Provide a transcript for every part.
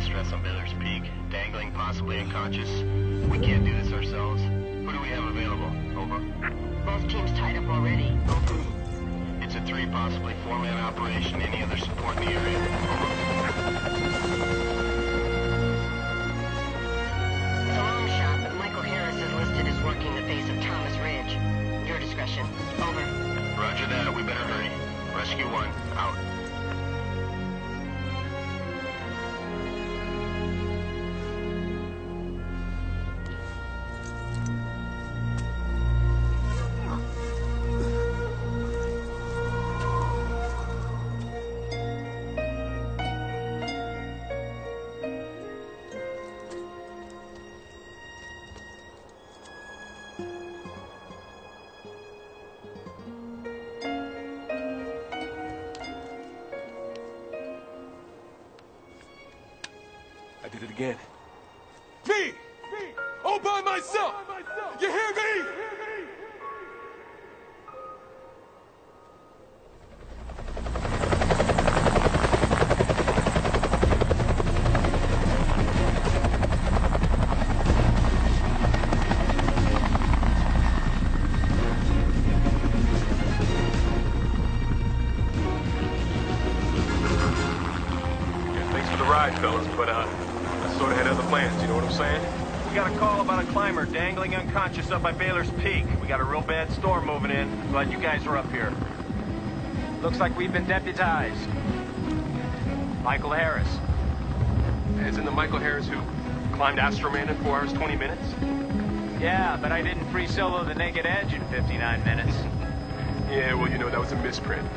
distress on Baylor's Peak, dangling, possibly unconscious. We can't do this ourselves. Who do we have available? Over. Both teams tied up already. Over. It's a 3, possibly 4-man operation. Any other support in the area? Over. It's a long shot, but Michael Harris is listed as working the face of Thomas Ridge. Your discretion. Over. Roger that. We better hurry. Rescue 1, out. I did it again. Me! All by myself! You hear me? Yeah, thanks for the ride, fellas, but I sort of had other plans, you know what I'm saying? We got a call about a climber dangling unconscious up by Baylor's Peak. We got a real bad storm moving in. Glad you guys are up here. Looks like we've been deputized. Michael Harris. As in the Michael Harris who climbed Astroman in 4 hours, 20 minutes? Yeah, but I didn't free solo the Naked Edge in 59 minutes. Yeah, well, you know, that was a misprint.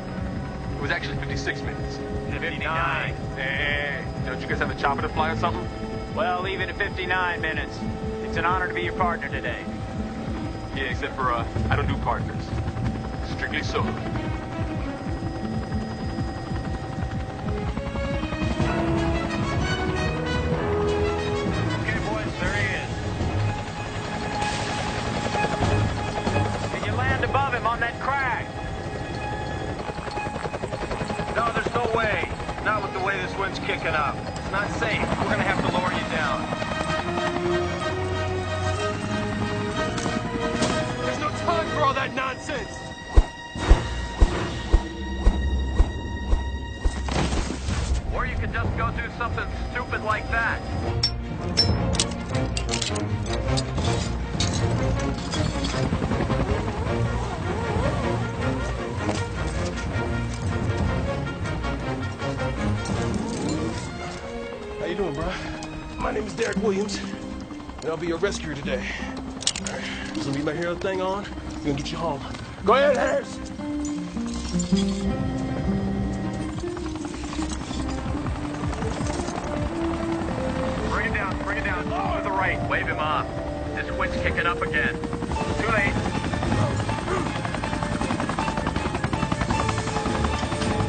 It was actually 56 minutes. 59. Hey, don't you guys have a chopper to fly or something? Well, leave it at 59 minutes. It's an honor to be your partner today. Yeah, except for, I don't do partners. Strictly solo. Okay, boys, there he is. Can you land above him on that crag? No, there's no way. Not with the way this wind's kicking up. It's not safe. We're gonna have to lower you down. There's no time for all that nonsense! Or you could just go do something stupid like that. How you doing, bro? My name is Derek Williams, and I'll be your rescuer today. All right, so leave my hero thing on. We're gonna get you home. Go ahead, Harris! Bring it down. To the right. Wave him off. This wind's kicking up again. Too late.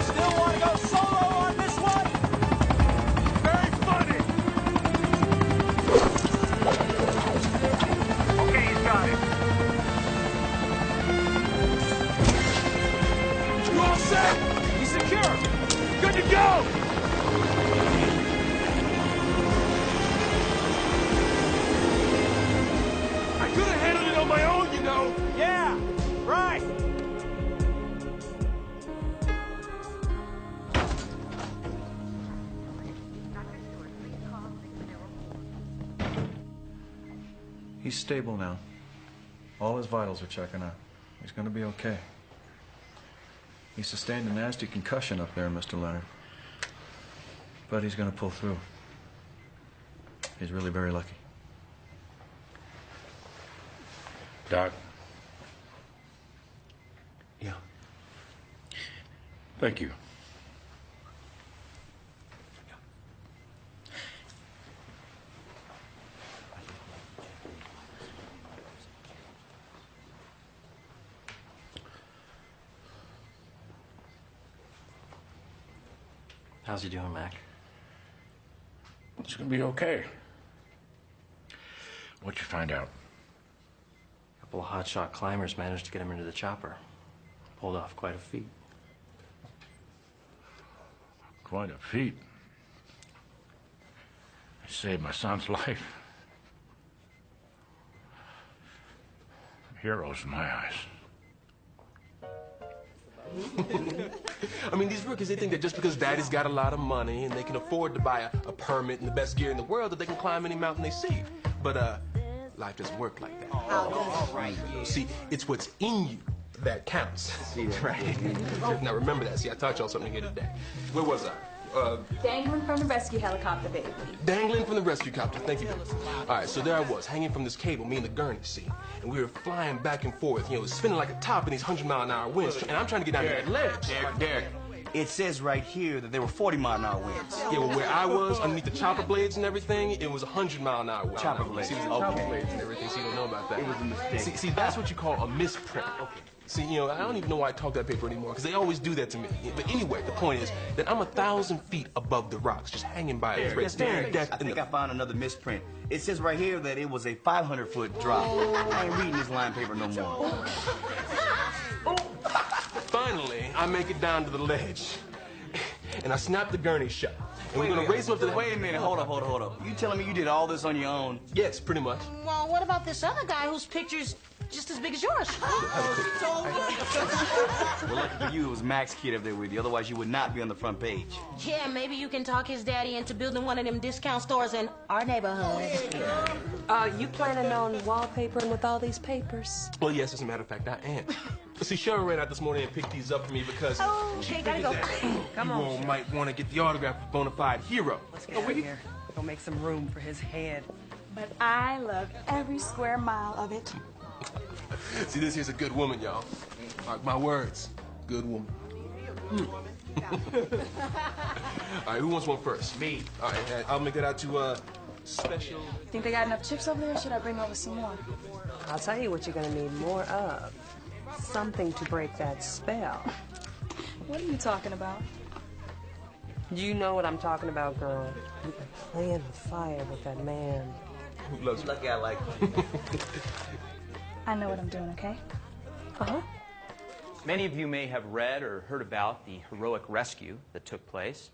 Still want to go solo on this one? Very funny! Okay, he's got it. You all set? He's secure! Good to go! I could have handled it on my own, you know! Yeah, right. He's stable now. All his vitals are checking out. He's gonna be okay. He sustained a nasty concussion up there, Mr. Leonard. But he's gonna pull through. He's really very lucky. Doc. Yeah. Thank you. How's he doing, Mac? It's gonna be okay. What'd you find out? A couple of hotshot climbers managed to get him into the chopper. Pulled off quite a feat. Quite a feat. saved my son's life. Heroes in my eyes. I mean, these rookies, they think that just because daddy's got a lot of money and they can afford to buy a permit and the best gear in the world, that they can climb any mountain they see. But, life doesn't work like that. All right. See, it's what's in you that counts. See that? Right. Now, remember that. See, I taught y'all something here today. Where was I? Dangling from the rescue helicopter, baby. Dangling from the rescue copter. Thank you. All right, so there I was, hanging from this cable, me and the gurney, see? And we were flying back and forth, spinning like a top in these 100-mile-an-hour winds. And I'm trying to get down to that ledge. Derek, it says right here that there were 40-mile-an-hour winds. Yeah, well, where I was, underneath the chopper blades and everything, it was 100-mile-an-hour wind. Chopper blades. See, it was the chopper blades and everything, so you don't know about that. It was a mistake. See, that's what you call a misprint. Okay. See, I don't even know why I talk that paper anymore, because they always do that to me. But anyway, the point is that I'm 1,000 feet above the rocks, just hanging by a thread, staring at death. I think I found another misprint. It says right here that it was a 500-foot drop. I ain't reading this line paper no more. Finally, I make it down to the ledge, and I snap the gurney shut. And we're gonna race up to the... Wait a minute, hold up. You telling me you did all this on your own? Yes, pretty much. Well, what about this other guy whose picture's just as big as yours? Well, lucky for you, it was Mac's kid up there with you. Otherwise, you would not be on the front page. Yeah, maybe you can talk his daddy into building one of them discount stores in our neighborhood. You planning on wallpapering with all these papers? Well, yes, as a matter of fact, I am. See, Cheryl ran out this morning and picked these up for me because Okay, gotta go. Come on. You might want to get the autograph of a bona fide hero. Let's get out of here. Go make some room for his head. But I love every square mile of it. See, this here's a good woman, y'all. Mark my words. Good woman. All right, who wants one first? Me. All right, I'll make that out to special. Think they got enough chips over there, or should I bring over some more? I'll tell you what you're gonna need more of. Something to break that spell. What are you talking about? You know what I'm talking about, girl. You've been playing with fire with that man. Who loves you? Lucky I like I know what I'm doing, okay? Uh-huh. Many of you may have read or heard about the heroic rescue that took place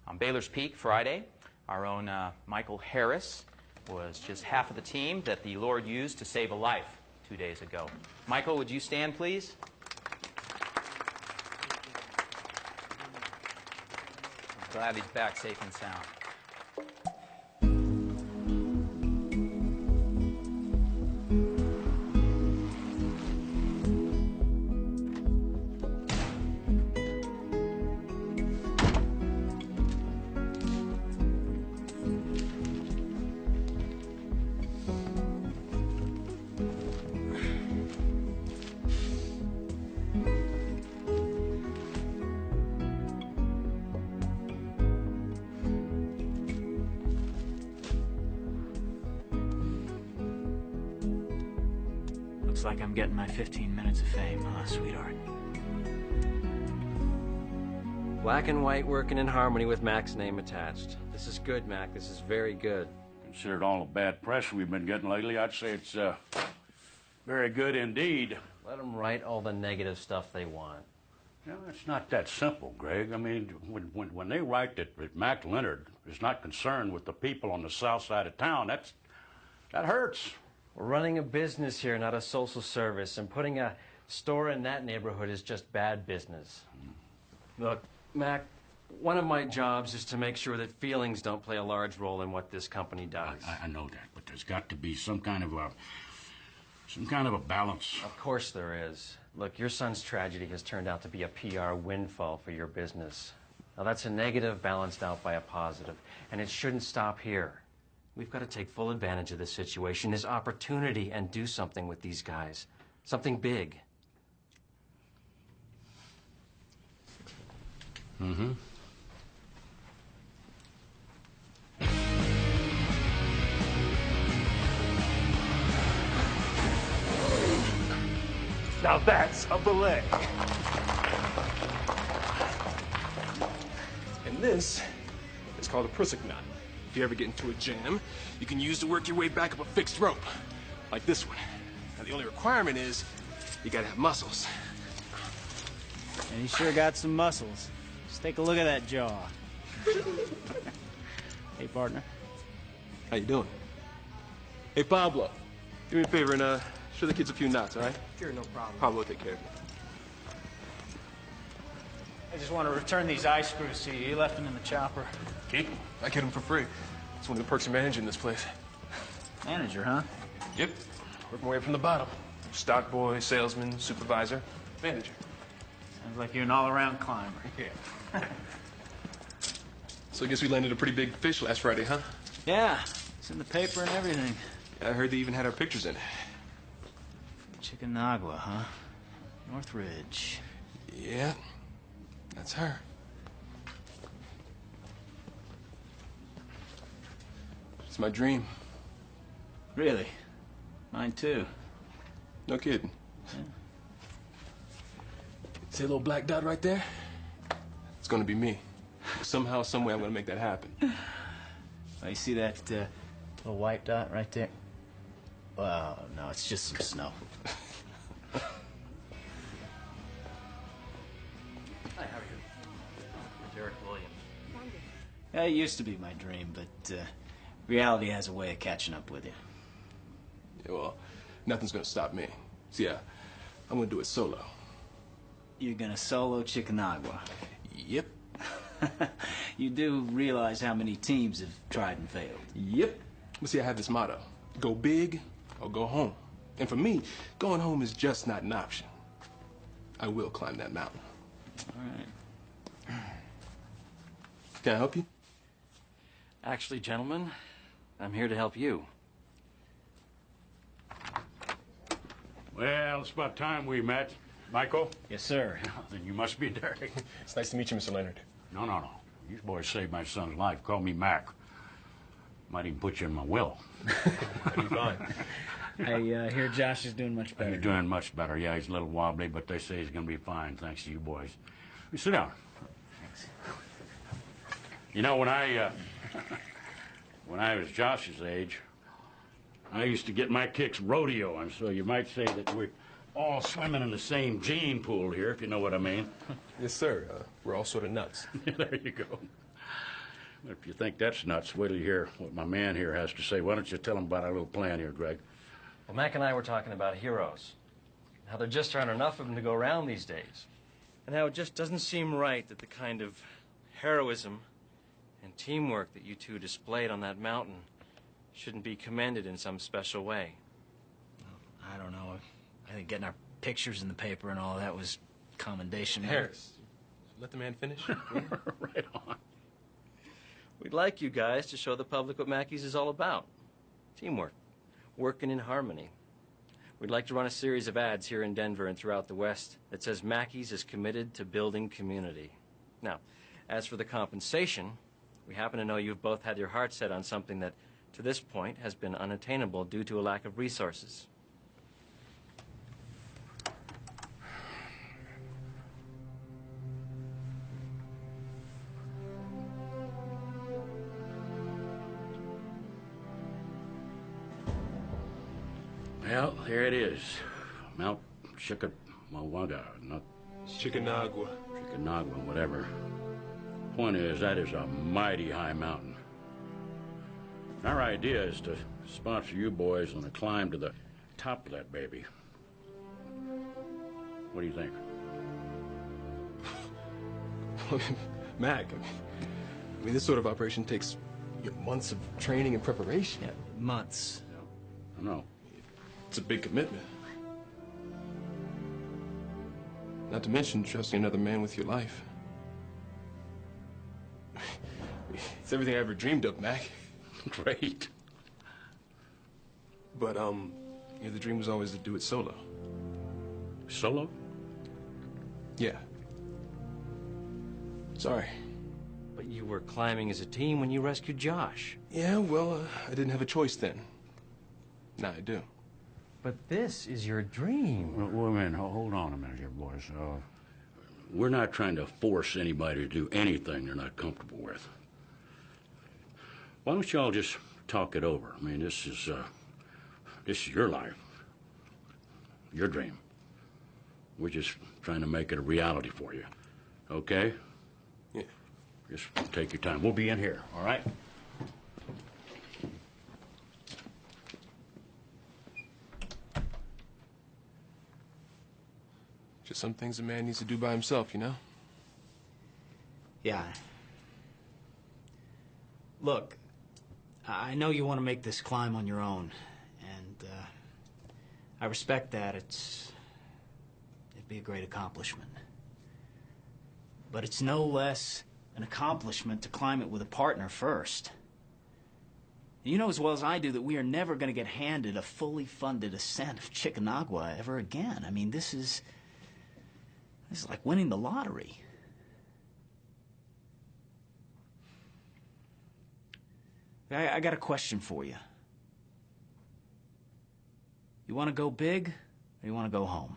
on Baylor's Peak Friday. Our own Michael Harris was just half of the team that the Lord used to save a life 2 days ago. Michael, would you stand, please? I'm glad he's back safe and sound. Looks like I'm getting my 15 minutes of fame, huh, sweetheart? Black and white working in harmony with Mac's name attached. This is good, Mac. This is very good. Considered all the bad press we've been getting lately, I'd say it's very good indeed. Let them write all the negative stuff they want. No, it's not that simple, Greg. I mean, when they write that Mac Leonard is not concerned with the people on the south side of town, that hurts. We're running a business here, not a social service, and putting a store in that neighborhood is just bad business. Look, Mac, one of my jobs is to make sure that feelings don't play a large role in what this company does. I know that, but there's got to be some kind of a balance. Of course there is. Look, your son's tragedy has turned out to be a PR windfall for your business. Now that's a negative balanced out by a positive, and it shouldn't stop here. We've got to take full advantage of this situation, this opportunity, and do something with these guys. Something big. Mm-hmm. Now that's a belay. And this is called a prusik knot. If you ever get into a jam, you can use to work your way back up a fixed rope, like this one. Now the only requirement is you gotta have muscles. And he sure got some muscles. Just take a look at that jaw. Hey, partner. How you doing? Hey, Pablo, do me a favor and show the kids a few knots, all right? Sure, no problem. Pablo will take care of you. I just want to return these eye screws to you. You left them in the chopper. Keep them. I get them for free. It's one of the perks of managing this place. Manager, huh? Yep. Work my way up from the bottom. Stock boy, salesman, supervisor, manager. Sounds like you're an all-around climber. Yeah. So I guess we landed a pretty big fish last Friday, huh? Yeah, it's in the paper and everything. I heard they even had our pictures in it. Chickamauga, huh? Northridge. Yeah, that's her. It's my dream. Really? Mine too. No kidding. Yeah. See a little black dot right there? It's gonna be me. Somehow, some way, I'm gonna make that happen. Oh, you see that little white dot right there? Well, no, it's just some snow. Hi, how are you? Derek Williams. Yeah, it used to be my dream, but reality has a way of catching up with you. Yeah, well, nothing's gonna stop me. So yeah, I'm gonna do it solo. You're gonna solo Chickamauga. Yep. You do realize how many teams have tried and failed. Yep. But see, I have this motto: go big or go home. And for me, going home is just not an option. I will climb that mountain. All right. Can I help you? Actually, gentlemen, I'm here to help you. Well, it's about time we met. Michael? Yes, sir. Then you must be Derek. It's nice to meet you, Mr. Leonard. No. You boys saved my son's life. Call me Mac. Might even put you in my will. That'd be fine. I hear Josh is doing much better. He's doing much better. Yeah, he's a little wobbly, but they say he's going to be fine, thanks to you boys. You sit down. Thanks. You know, when I was Josh's age, I used to get my kicks rodeoing, so you might say that we're all swimming in the same gene pool here, if you know what I mean. Yes, sir. We're all sort of nuts. There you go. If you think that's nuts, wait till you hear what my man here has to say. Why don't you tell him about our little plan here, Greg? Well, Mac and I were talking about heroes. How there just aren't enough of them to go around these days. And how it just doesn't seem right that the kind of heroism and teamwork that you two displayed on that mountain shouldn't be commended in some special way. I don't know. I think getting our pictures in the paper and all that was commendation. Harris, let the man finish. Right on. We'd like you guys to show the public what Mackey's is all about. Teamwork. Working in harmony. We'd like to run a series of ads here in Denver and throughout the West that says Mackey's is committed to building community. Now, as for the compensation, we happen to know you've both had your hearts set on something that, to this point, has been unattainable due to a lack of resources. Well, here it is. Mount Chickamauga, not Chickamauga. Chickamauga, whatever. Point is, that is a mighty high mountain. Our idea is to sponsor you boys on a climb to the top of that baby. What do you think? Mac, I mean, this sort of operation takes months of training and preparation. Yeah, months. I know. It's a big commitment. Not to mention trusting another man with your life. It's everything I ever dreamed of, Mac. Great. But, the dream was always to do it solo. Solo? Yeah. Sorry. But you were climbing as a team when you rescued Josh. Yeah, well, I didn't have a choice then. Now I do. But this is your dream. Well, man, hold on a minute here, boys. We're not trying to force anybody to do anything they're not comfortable with. Why don't y'all just talk it over? I mean, this is your life, your dream. We're just trying to make it a reality for you, okay? Yeah. Just take your time. We'll be in here, all right? There's some things a man needs to do by himself, you know? Yeah. Look, I know you want to make this climb on your own, and I respect that. It'd be a great accomplishment. But it's no less an accomplishment to climb it with a partner first. You know as well as I do that we are never going to get handed a fully funded ascent of Chickamauga ever again. I mean, this is like winning the lottery. I got a question for you. You want to go big, or you want to go home?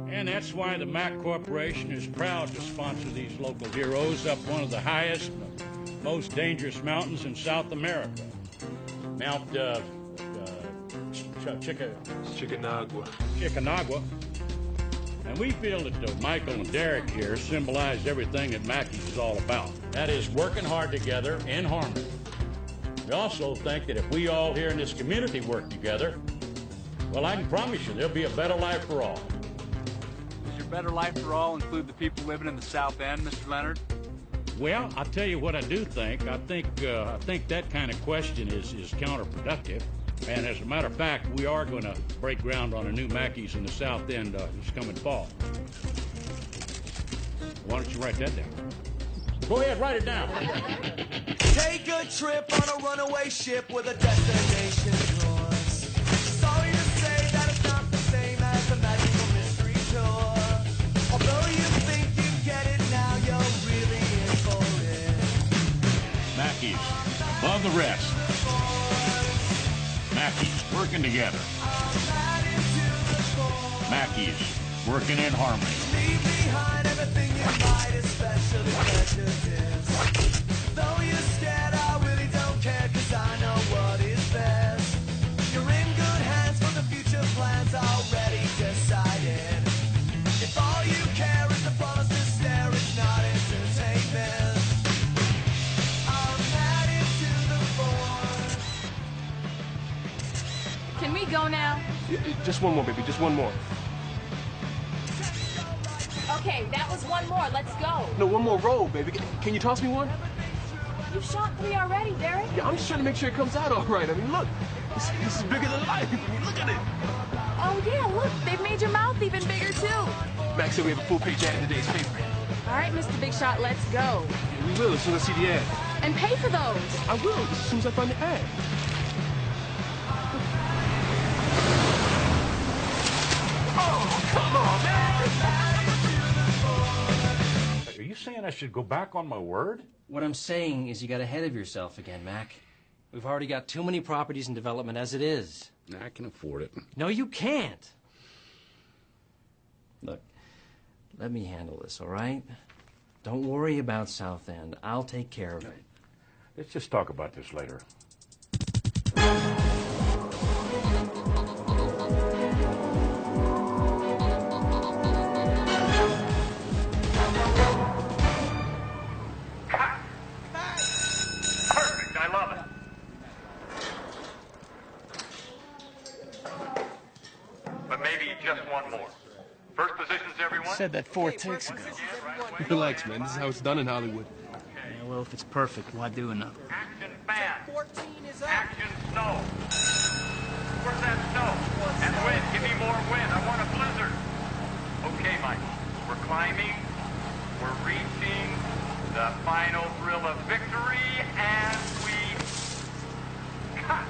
And that's why the Mack Corporation is proud to sponsor these local heroes up one of the highest, most dangerous mountains in South America. Mount Chickamauga. And we feel that Michael and Derek here symbolize everything that Mackey's is all about. That is working hard together in harmony. We also think that if we all here in this community work together, well, I can promise you there'll be a better life for all. Does your better life for all include the people living in the South End, Mr. Leonard? Well, I'll tell you what I do think. I think that kind of question is counterproductive. And as a matter of fact, we are going to break ground on a new Mackey's in the South End this coming fall. Why don't you write that down? Go ahead, write it down. Take a trip on a runaway ship with a destination yours. Sorry to say that it's not the same as a magical mystery tour. Although you think you get it now, you're really in for it. Mackey's, above the rest. Mackey's, working together. Mackey's, working in harmony. Leave behind everything you might, especially prejudice. Though you're scared, I really don't care, 'cause I know what is best. You're in good hands for the future plans already decided. If all you care is the promise to stare, it's not entertainment. I'm headed to the board. Can we go now? Just one more, baby. Just one more. Okay, that was one more. Let's go. No, one more roll, baby. Can you toss me one? You've shot 3 already, Derek. Yeah, I'm just trying to make sure it comes out all right. I mean, look. This is bigger than life. I mean, look at it. Oh, yeah, look. They've made your mouth even bigger, too. Max said we have a full-page ad in today's paper. All right, Mr. Big Shot, let's go. Yeah, we will as soon as I see the ad. And pay for those. I will as soon as I find the ad. Oh, come on, man. Are you saying I should go back on my word? What I'm saying is you got ahead of yourself again, Mac. We've already got too many properties in development as it is. I can afford it. No, you can't. Look, let me handle this, all right? Don't worry about South End. I'll take care of it. Let's just talk about this later. Perfect, I love it. But maybe just one more. First positions, everyone. Said that 4 takes ago. Relax, man. This is how it's done in Hollywood. Yeah, well, if it's perfect, why do another? Action band. Action snow. Where's that snow? And wind. Give me more wind. I want a blizzard. Okay, Michael. We're climbing. We're reaching the final thrill of victory, and we cut.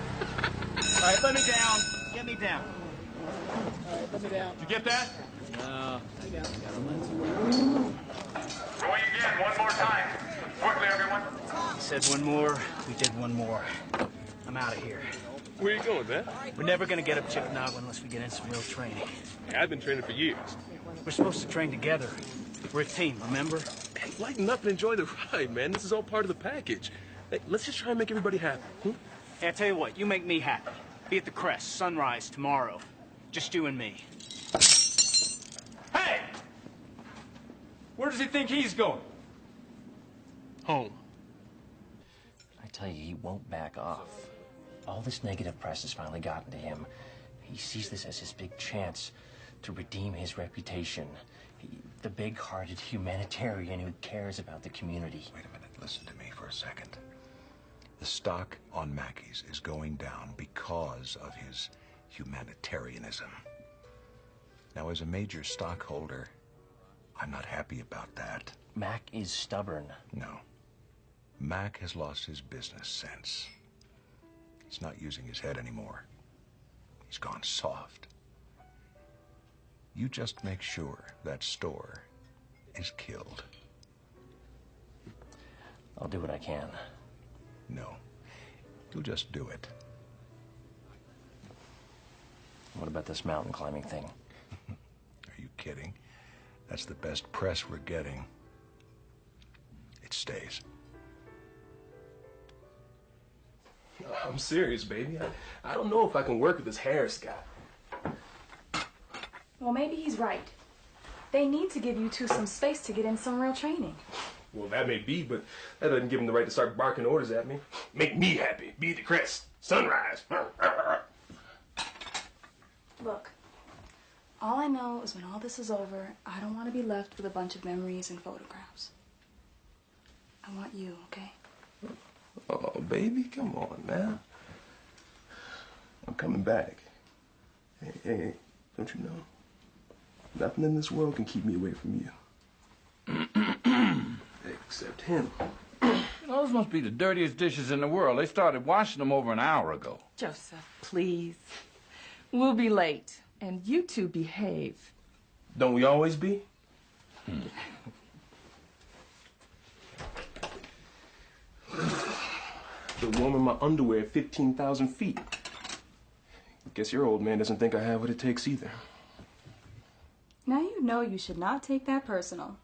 All right, let me down. Get me down. All right, let me down. Did you get that? No. Going again, one more time. Quickly, everyone. He said one more, we did one more. I'm out of here. Where you going, man? We're never going to get up Chickamauga unless we get in some real training. Yeah, I've been training for years. We're supposed to train together. We're a team, remember? Hey, lighten up and enjoy the ride, man. This is all part of the package. Hey, let's just try and make everybody happy. Hey, I tell you what, you make me happy. Be at the Crest, sunrise tomorrow. Just you and me. Hey! Where does he think he's going? Home. I tell you, he won't back off. all this negative press has finally gotten to him. He sees this as his big chance to redeem his reputation. The big-hearted humanitarian who cares about the community. Wait a minute, listen to me for a second. The stock on Mackey's is going down because of his humanitarianism. Now, as a major stockholder, I'm not happy about that. Mac is stubborn. No. Mac has lost his business sense. He's not using his head anymore. He's gone soft. You just make sure that store is killed. I'll do what I can. No. You'll just do it. What about this mountain climbing thing? Are you kidding? That's the best press we're getting. It stays. I'm serious, baby. I don't know if I can work with this Harris guy. Well, maybe he's right. They need to give you two some space to get in some real training. Well, that may be, but that doesn't give him the right to start barking orders at me. Make me happy. Be the crest. Sunrise. Look, all I know is when all this is over, I don't want to be left with a bunch of memories and photographs. I want you, okay? Oh, baby, come on now. I'm coming back. Hey, don't you know? Nothing in this world can keep me away from you. Except him. Those must be the dirtiest dishes in the world. They started washing them over an hour ago. Joseph, please. We'll be late, and you two behave. Don't we always be? The warm in my underwear at 15,000 feet. Guess your old man doesn't think I have what it takes either. Now you know you should not take that personal.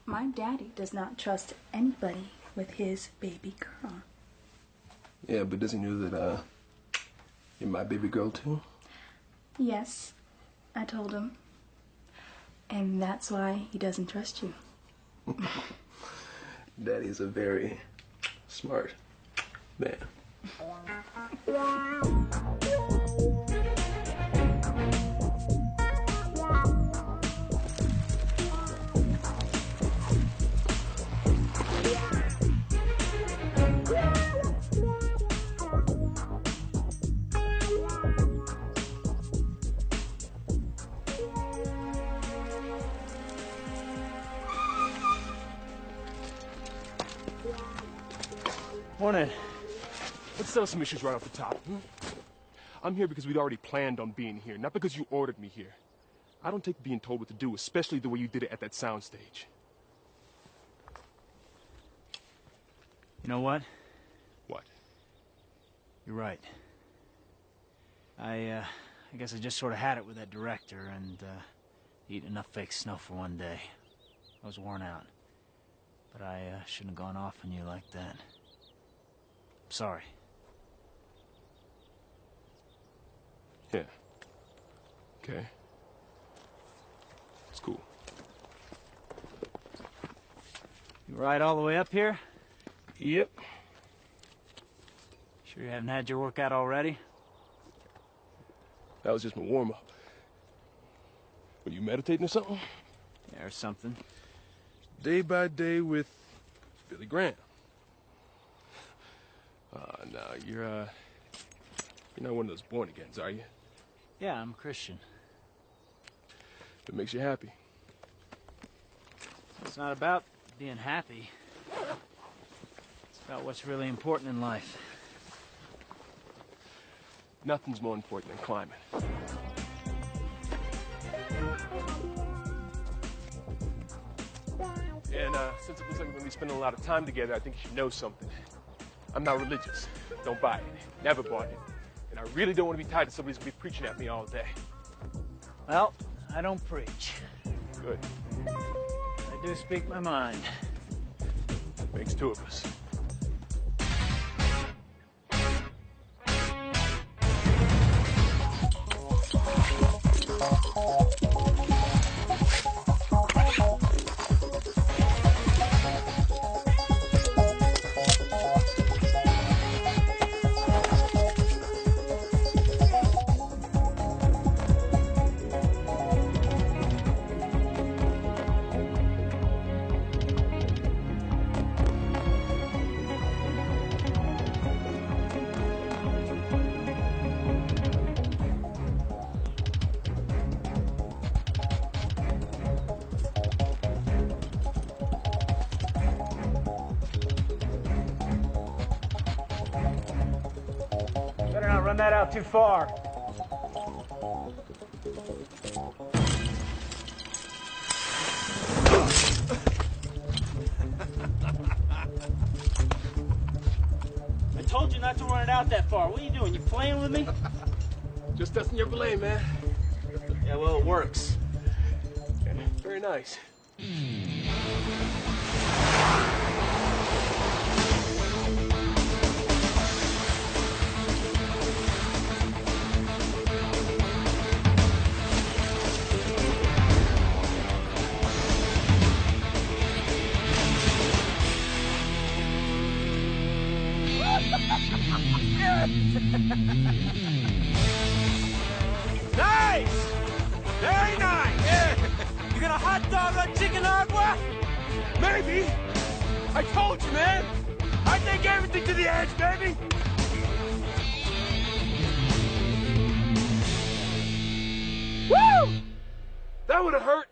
My daddy does not trust anybody with his baby girl. Yeah, but does he know that, you're my baby girl, too? Yes, I told him. And that's why he doesn't trust you. Daddy's a very smart man. Morning. Let's settle some issues right off the top. I'm here because we'd already planned on being here, not because you ordered me here. I don't take being told what to do, especially the way you did it at that soundstage. You know what? What? You're right. I guess I just sort of had it with that director and eaten enough fake snow for one day. I was worn out. But I shouldn't have gone off on you like that. I'm sorry. Yeah. Okay. It's cool. You ride all the way up here? Yep. Sure you haven't had your workout already? That was just my warm-up. Were you meditating or something? Yeah, or something. Day by day with Billy Graham. No, you're not one of those born-agains, are you? Yeah, I'm a Christian. It makes you happy. It's not about being happy. It's about what's really important in life. Nothing's more important than climbing. And since it looks like we're going to be spending a lot of time together, I think you should know something. I'm not religious. Don't buy it. Never bought it. And I really don't want to be tied to somebody who's going to be preaching at me all day. Well, I don't preach. Good. I do speak my mind. Makes two of us. run that out too far. I told you not to run it out that far. What are you doing? You playing with me? Just testing your belay, man. Yeah, well, it works. Yeah, very nice. Nice! Very nice! Yeah. You gonna hot dog on chicken agua? Maybe. I told you, man. I take everything to the edge, baby. Woo! That would have hurt.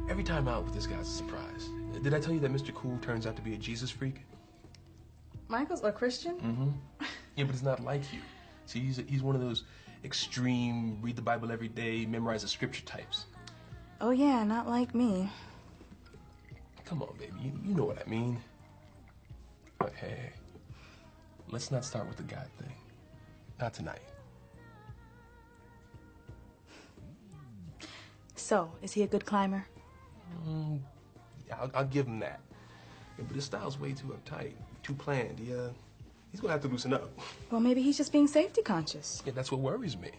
Every time out with this guy's a surprise. Did I tell you that Mr. Cool turns out to be a Jesus freak? Michael's a Christian? Mm-hmm. Yeah, but he's not like you. See, he's one of those extreme, read the Bible every day, memorize the scripture types. Oh, yeah, not like me. Come on, baby. You know what I mean. But hey, let's not start with the God thing. Not tonight. So, is he a good climber? Yeah, I'll give him that. Yeah, but his style's way too uptight, too planned. He's gonna have to loosen up. Well, maybe he's just being safety conscious. Yeah, that's what worries me.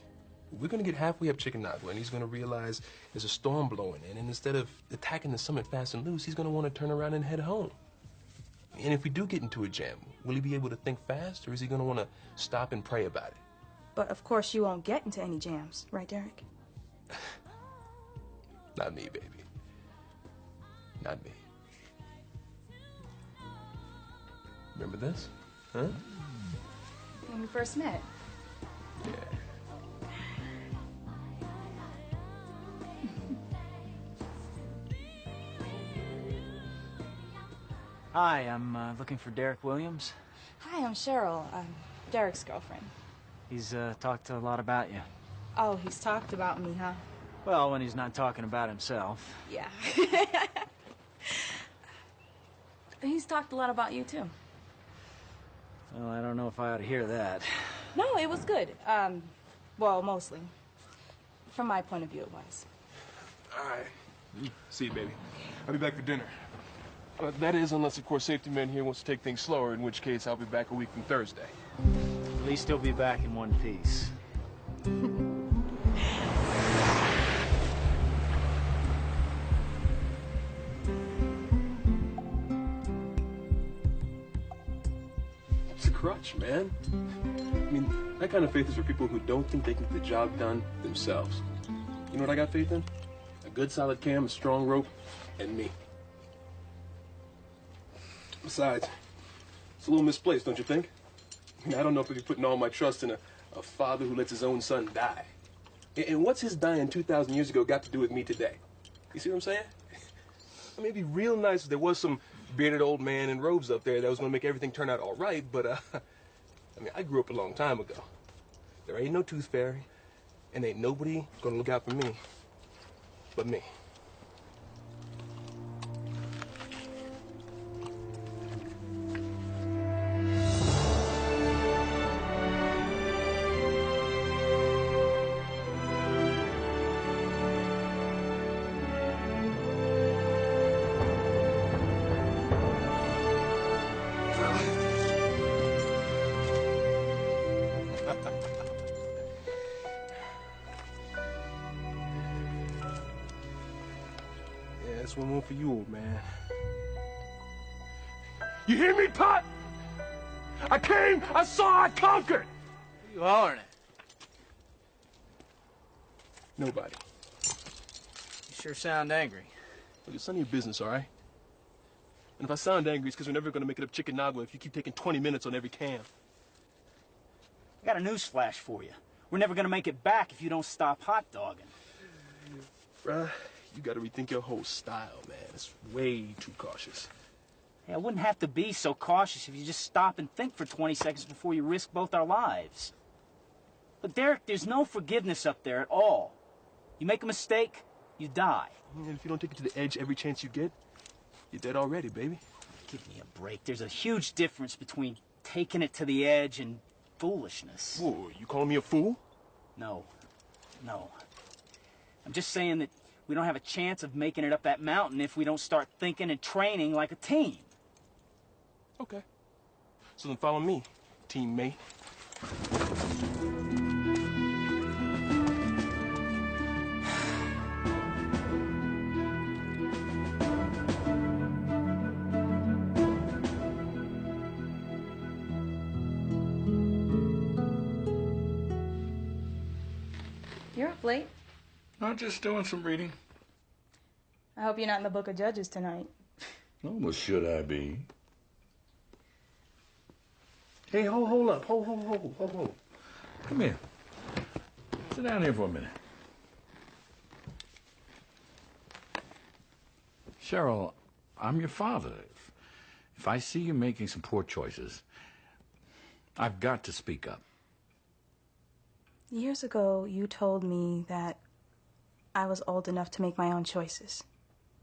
We're gonna get halfway up Chicken Agua, and he's gonna realize there's a storm blowing in, and instead of attacking the summit fast and loose, he's gonna want to turn around and head home. And if we do get into a jam, will he be able to think fast, or is he gonna want to stop and pray about it? But of course you won't get into any jams, right, Derek? Not me, baby. Not me. Remember this? Huh? When we first met. Yeah. Hi, I'm looking for Derek Williams. Hi, I'm Cheryl. I'm Derek's girlfriend. He's talked a lot about you. Oh, he's talked about me, huh? Well, when he's not talking about himself. Yeah. He's talked a lot about you, too. Well, I don't know if I ought to hear that. No, it was good. Well, mostly. From my point of view, it was. All right. See you, baby. I'll be back for dinner. That is, unless, of course, safety man here wants to take things slower, in which case I'll be back a week from Thursday. At least he'll be back in one piece. It's a crutch, man. I mean, that kind of faith is for people who don't think they can get the job done themselves. You know what I got faith in? A good solid cam, a strong rope, and me. Besides, it's a little misplaced, don't you think? I mean, I don't know if I'd be putting all my trust in a father who lets his own son die. And what's his dying 2,000 years ago got to do with me today? You see what I'm saying? I mean, it'd be real nice if there was some bearded old man in robes up there that was going to make everything turn out all right, but, I mean, I grew up a long time ago. There ain't no tooth fairy, and ain't nobody going to look out for me but me. Yeah, that's one more for you, old man. You hear me, Pop? I came, I saw, I conquered! You hollering at? Nobody. You sure sound angry. Look, it's none of your business, all right? And if I sound angry, it's because we're never going to make it up Chickanauga if you keep taking 20 minutes on every cam. I got a news flash for you. We're never gonna make it back if you don't stop hot dogging. Bruh, you got to rethink your whole style, man. It's way too cautious. Hey, I wouldn't have to be so cautious if you just stop and think for 20 seconds before you risk both our lives. But Derek, there's no forgiveness up there at all. You make a mistake, you die. And if you don't take it to the edge every chance you get, you're dead already, baby. Give me a break. There's a huge difference between taking it to the edge and foolishness. Whoa, you calling me a fool? No. I'm just saying that we don't have a chance of making it up that mountain if we don't start thinking and training like a team. Okay. So then follow me, teammate. You're up late. I'm just doing some reading. I hope you're not in the book of Judges tonight. Oh, well, should I be? Hey, hold up. Hold. Come here. Sit down here for a minute. Cheryl, I'm your father. If I see you making some poor choices, I've got to speak up. Years ago, you told me that I was old enough to make my own choices.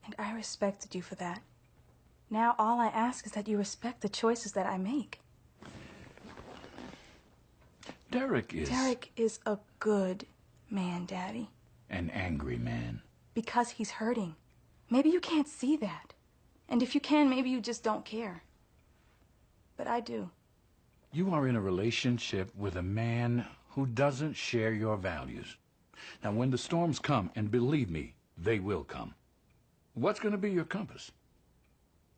And I respected you for that. Now all I ask is that you respect the choices that I make. Derek is a good man, Daddy. an angry man. Because he's hurting. Maybe you can't see that. And if you can, maybe you just don't care. But I do. You are in a relationship with a man who doesn't share your values. Now, when the storms come, and believe me, they will come, what's going to be your compass?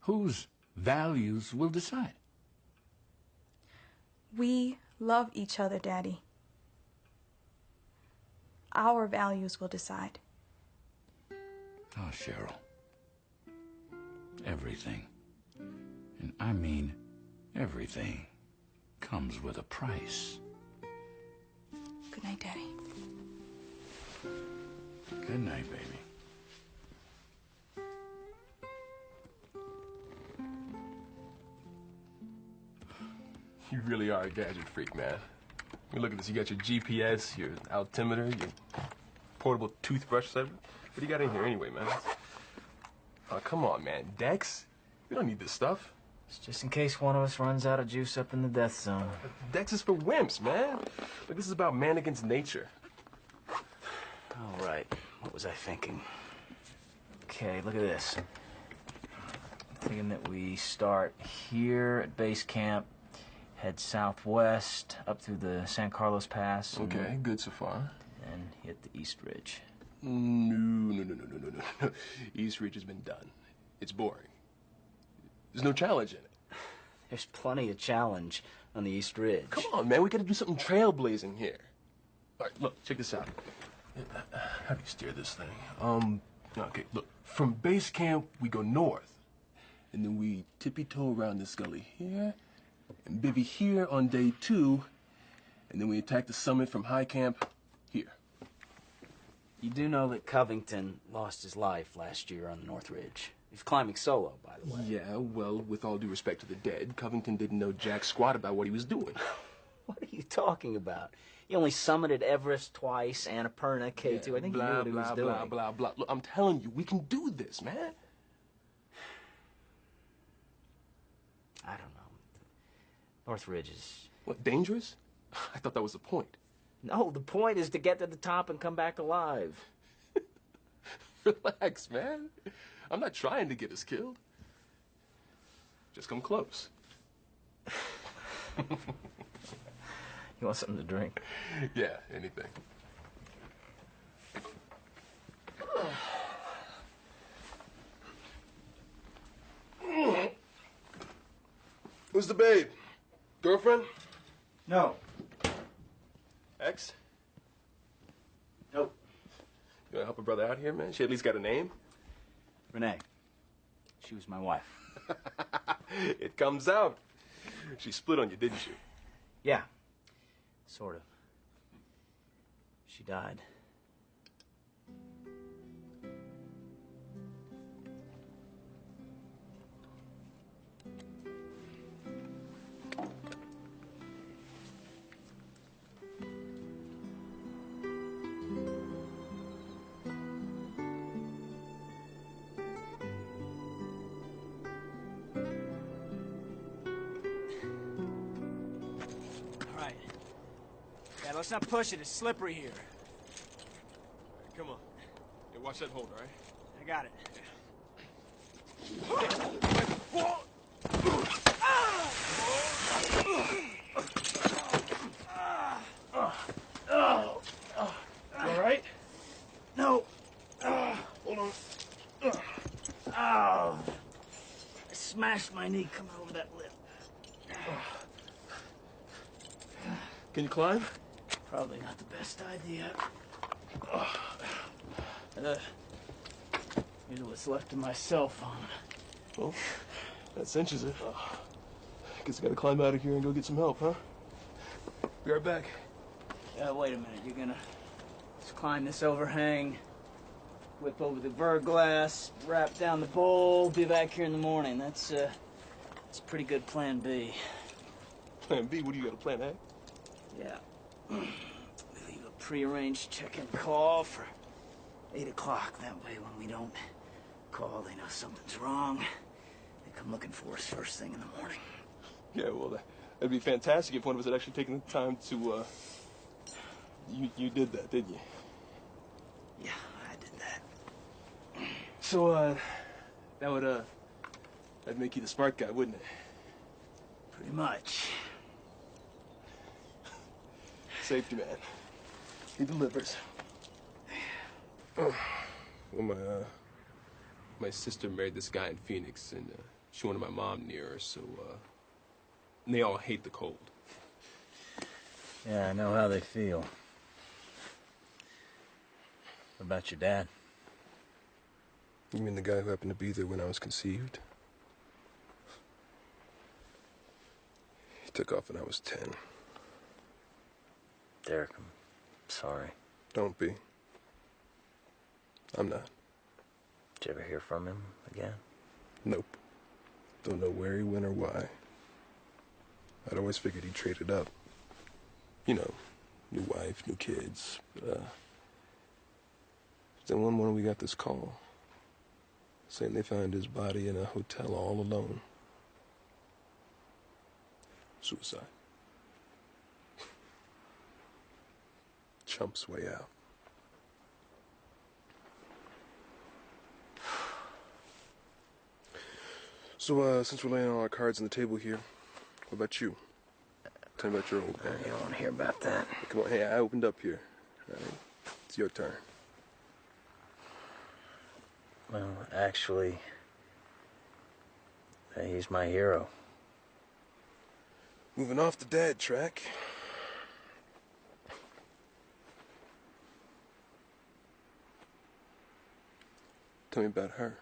Whose values will decide? We love each other, Daddy. Our values will decide. Oh, Cheryl. Everything, and I mean everything, comes with a price. Good night, Daddy. Good night, baby. You really are a gadget freak, man. You look at this. You got your GPS, your altimeter, your portable toothbrush. What do you got in here anyway, man? Oh, come on, man. Dex? We don't need this stuff. It's just in case one of us runs out of juice up in the death zone. Dex is for wimps, man. Look, this is about man against nature. All right. What was I thinking? Okay, look at this. I'm thinking that we start here at base camp, head southwest up through the San Carlos Pass. Okay, good so far. And hit the East Ridge. No. East Ridge has been done. It's boring. There's no challenge in it. There's plenty of challenge on the East Ridge. Come on, man. We gotta do something trailblazing here. All right, look, check this out. How do you steer this thing? Okay, look. From base camp, we go north. And then we tippy-toe around this gully here. And bivvy here on day 2. And then we attack the summit from high camp here. You do know that Covington lost his life last year on the North Ridge. He's climbing solo, by the way. Yeah, well, with all due respect to the dead, Covington didn't know jack squat about what he was doing. What are you talking about? He only summited Everest twice, Annapurna, K2. Yeah, I think he knew what he was doing. Blah. Look, I'm telling you, we can do this, man. I don't know. North Ridge is... What, dangerous? I thought that was the point. No, the point is to get to the top and come back alive. Relax, man. I'm not trying to get us killed. Just come close. You want something to drink? Yeah, anything. Who's the babe? Girlfriend? No. Ex? Nope. You wanna help a brother out here, man? She at least got a name? Renee. She was my wife. It comes out. She split on you, didn't she? Yeah. Sort of. She died. All right. Yeah, let's not push it. It's slippery here. Come on. Hey, watch that hold, all right? I got it. All right? No. Hold on. Oh. I smashed my knee coming over that lip. Can you climb? Probably not the best idea. Here's what's left of my cell phone. Well, that cinches it. Guess I gotta climb out of here and go get some help, huh? Be right back. Wait a minute. You're gonna just climb this overhang, whip over the verglass, wrap down the bowl, be back here in the morning. That's a pretty good plan B. Plan B? What do you got, a plan A? Yeah. We leave a prearranged check-in call for 8 o'clock. That way, when we don't call, they know something's wrong. They come looking for us first thing in the morning. Yeah, well, that'd be fantastic if one of us had actually taken the time to, You did that, didn't you? Yeah, I did that. So, that'd make you the smart guy, wouldn't it? Pretty much. Safety man. He delivers. Well, my sister married this guy in Phoenix, and she wanted my mom near her, so, and they all hate the cold. Yeah, I know how they feel. What about your dad? You mean the guy who happened to be there when I was conceived? He took off when I was 10. Derek, I'm sorry. Don't be. I'm not. Did you ever hear from him again? Nope. Don't know where he went or why. I'd always figured he traded up. You know, new wife, new kids. Then one morning we got this call saying they found his body in a hotel all alone. Suicide. Chump's way out. So, since we're laying all our cards on the table here, what about you? Tell me about your old man. You don't want to hear about that. Come on, hey, I opened up here. All right, it's your turn. Well, actually, he's my hero. Moving off the dad track. Tell me about her.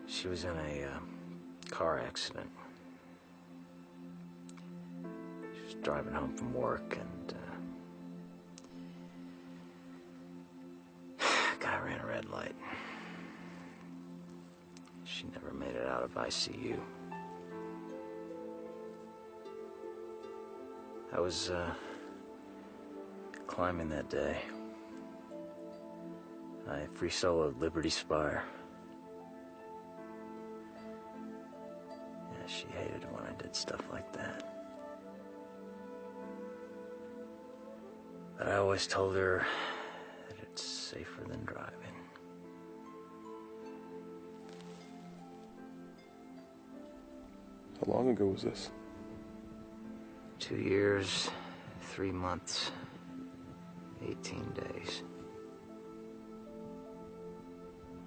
She was in a car accident. She was driving home from work and guy ran a red light. She never made it out of ICU. I was climbing that day. I free soloed Liberty Spire. Yeah, she hated it when I did stuff like that. But I always told her that it's safer than driving. How long ago was this? 2 years, 3 months, 18 days.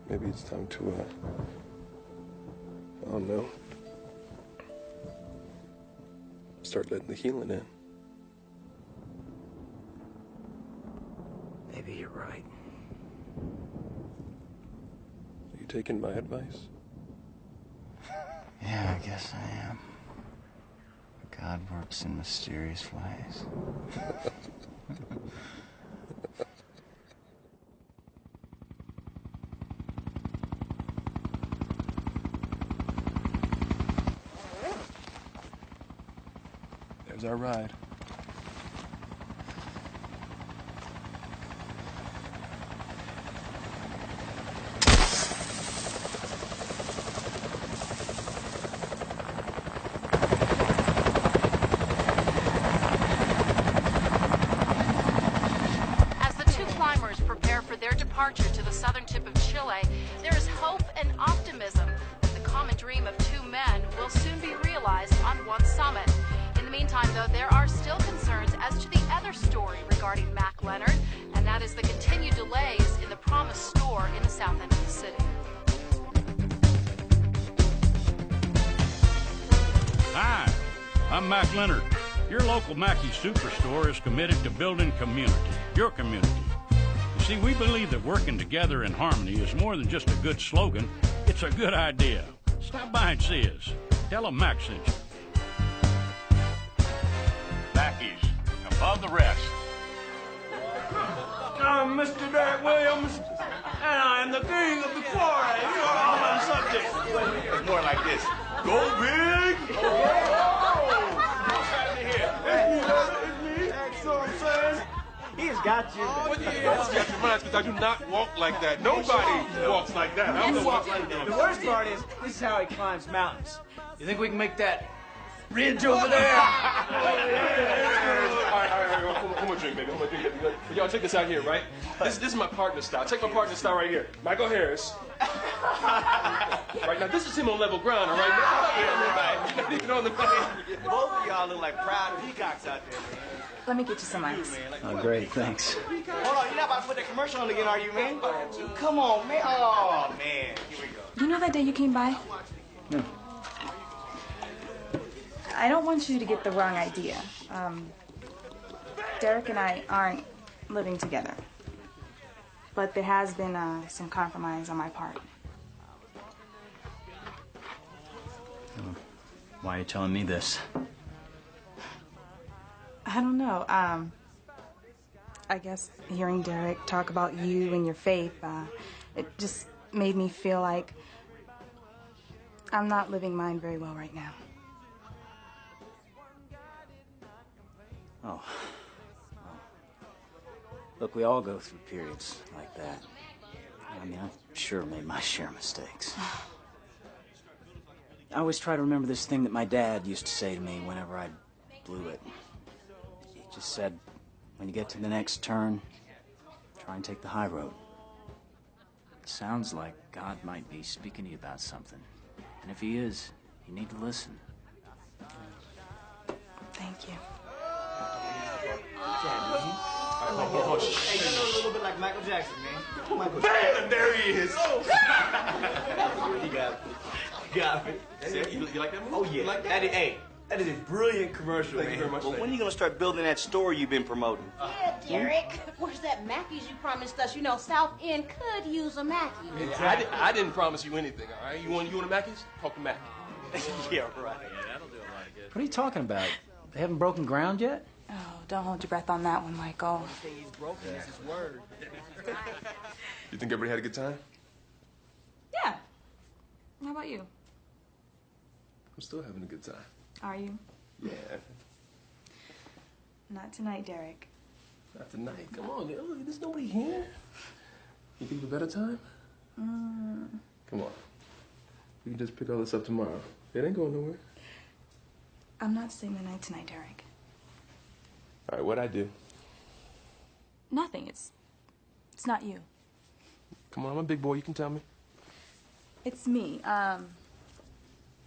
Maybe it's time to, I don't know, start letting the healing in. taking my advice? Yeah, I guess I am. God works in mysterious ways. There's our ride. As the two climbers prepare for their departure to the southern tip of Chile, there is hope and optimism that the common dream of two men will soon be realized on one summit. In the meantime, though, there are still concerns as to the other story regarding Mac Leonard, and that is the continued delays in the promised store in the south end of the city. Hi, I'm Mac Leonard. Your local Mackey Superstore is committed to building community, your community. You see, we believe that working together in harmony is more than just a good slogan, it's a good idea. Stop by and see us. Tell them Mac sent you. Mackey's, above the rest. I'm Mr. Derek Williams, and I am the king of the quarry. You are all my subjects. It's more like this. Go big! He has got you. Got your minds, because I do not walk like that. Nobody walks like that. I don't walk like that. The worst part is, this is how he climbs mountains. You think we can make that ridge over there? All right. Come on, drink, baby. Come on, drink, baby. Y'all, check this out here, right? This is my partner style. Check my partner style right here. Michael Harris. Right now, this is him on level ground, all right? You're not even on the mic. Both of y'all look like proud peacocks out there, man. Let me get you some ice. Oh, great, thanks. Hold on, you're not about to put that commercial on again, are you, man? Come on, man. Oh, man. Here we go. You know that day you came by? No. I don't want you to get the wrong idea. Derek and I aren't living together. But there has been some compromise on my part. Why are you telling me this? I don't know. I guess hearing Derek talk about you and your faith, it just made me feel like I'm not living mine very well right now. Oh. Look, we all go through periods like that. I mean, I've sure made my share of mistakes. I always try to remember this thing that my dad used to say to me whenever I blew it. He just said, when you get to the next turn, try and take the high road. It sounds like God might be speaking to you about something. And if he is, you need to listen. Thank you. Hey, you know a little bit like Michael Jackson, man. Michael Bam! There he is. You got it. You got it. You like that movie? Oh, yeah. You like that? That is a brilliant commercial, Thank man. you very much. Well, when are you going to start building that store you've been promoting? Yeah, Derek. Where's that Mackey's you promised us? You know, South End could use a Mackey. Exactly. I didn't promise you anything, all right? You want a Mackey's? Talk to Mac. Yeah, right. What are you talking about? They haven't broken ground yet? Oh, don't hold your breath on that one, Michael. He's broken is his word. You think everybody had a good time? Yeah. How about you? I'm still having a good time. Are you? Yeah. Not tonight, Derek. Not tonight. Come on, there's nobody here. You think of a better time? Come on. We can just pick all this up tomorrow. It ain't going nowhere. I'm not staying the night tonight, Derek. All right, what'd I do? Nothing. It's not you. Come on, I'm a big boy. You can tell me. It's me. I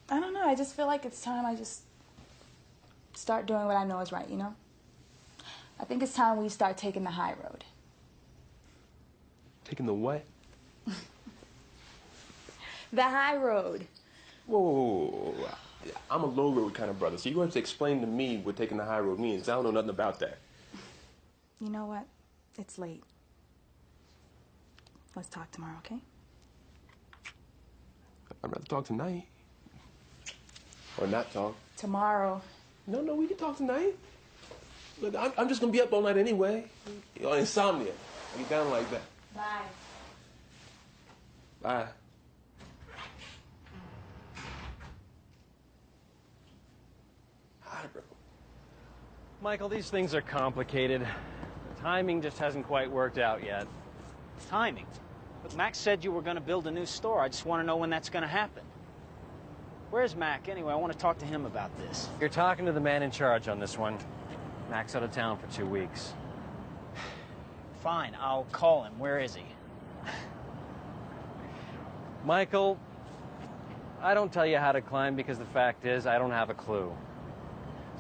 don't know. I just feel like it's time I just start doing what I know is right, you know? I think it's time we start taking the high road. Taking the what? The high road. Whoa. I'm a low road kind of brother, so you're going to have to explain to me what taking the high road means. I don't know nothing about that. You know what? It's late. Let's talk tomorrow, okay? I'd rather talk tonight. Or not talk. Tomorrow. No, we can talk tonight. Look, I'm just gonna be up all night anyway. You know, insomnia. I get down like that. Bye. Bye. Hi, bro. Michael, these things are complicated. The timing just hasn't quite worked out yet. Timing? But Mac said you were going to build a new store. I just want to know when that's going to happen. Where's Mac, anyway? I want to talk to him about this. You're talking to the man in charge on this one. Mac's out of town for 2 weeks. Fine, I'll call him. Where is he? Michael, I don't tell you how to climb because the fact is I don't have a clue.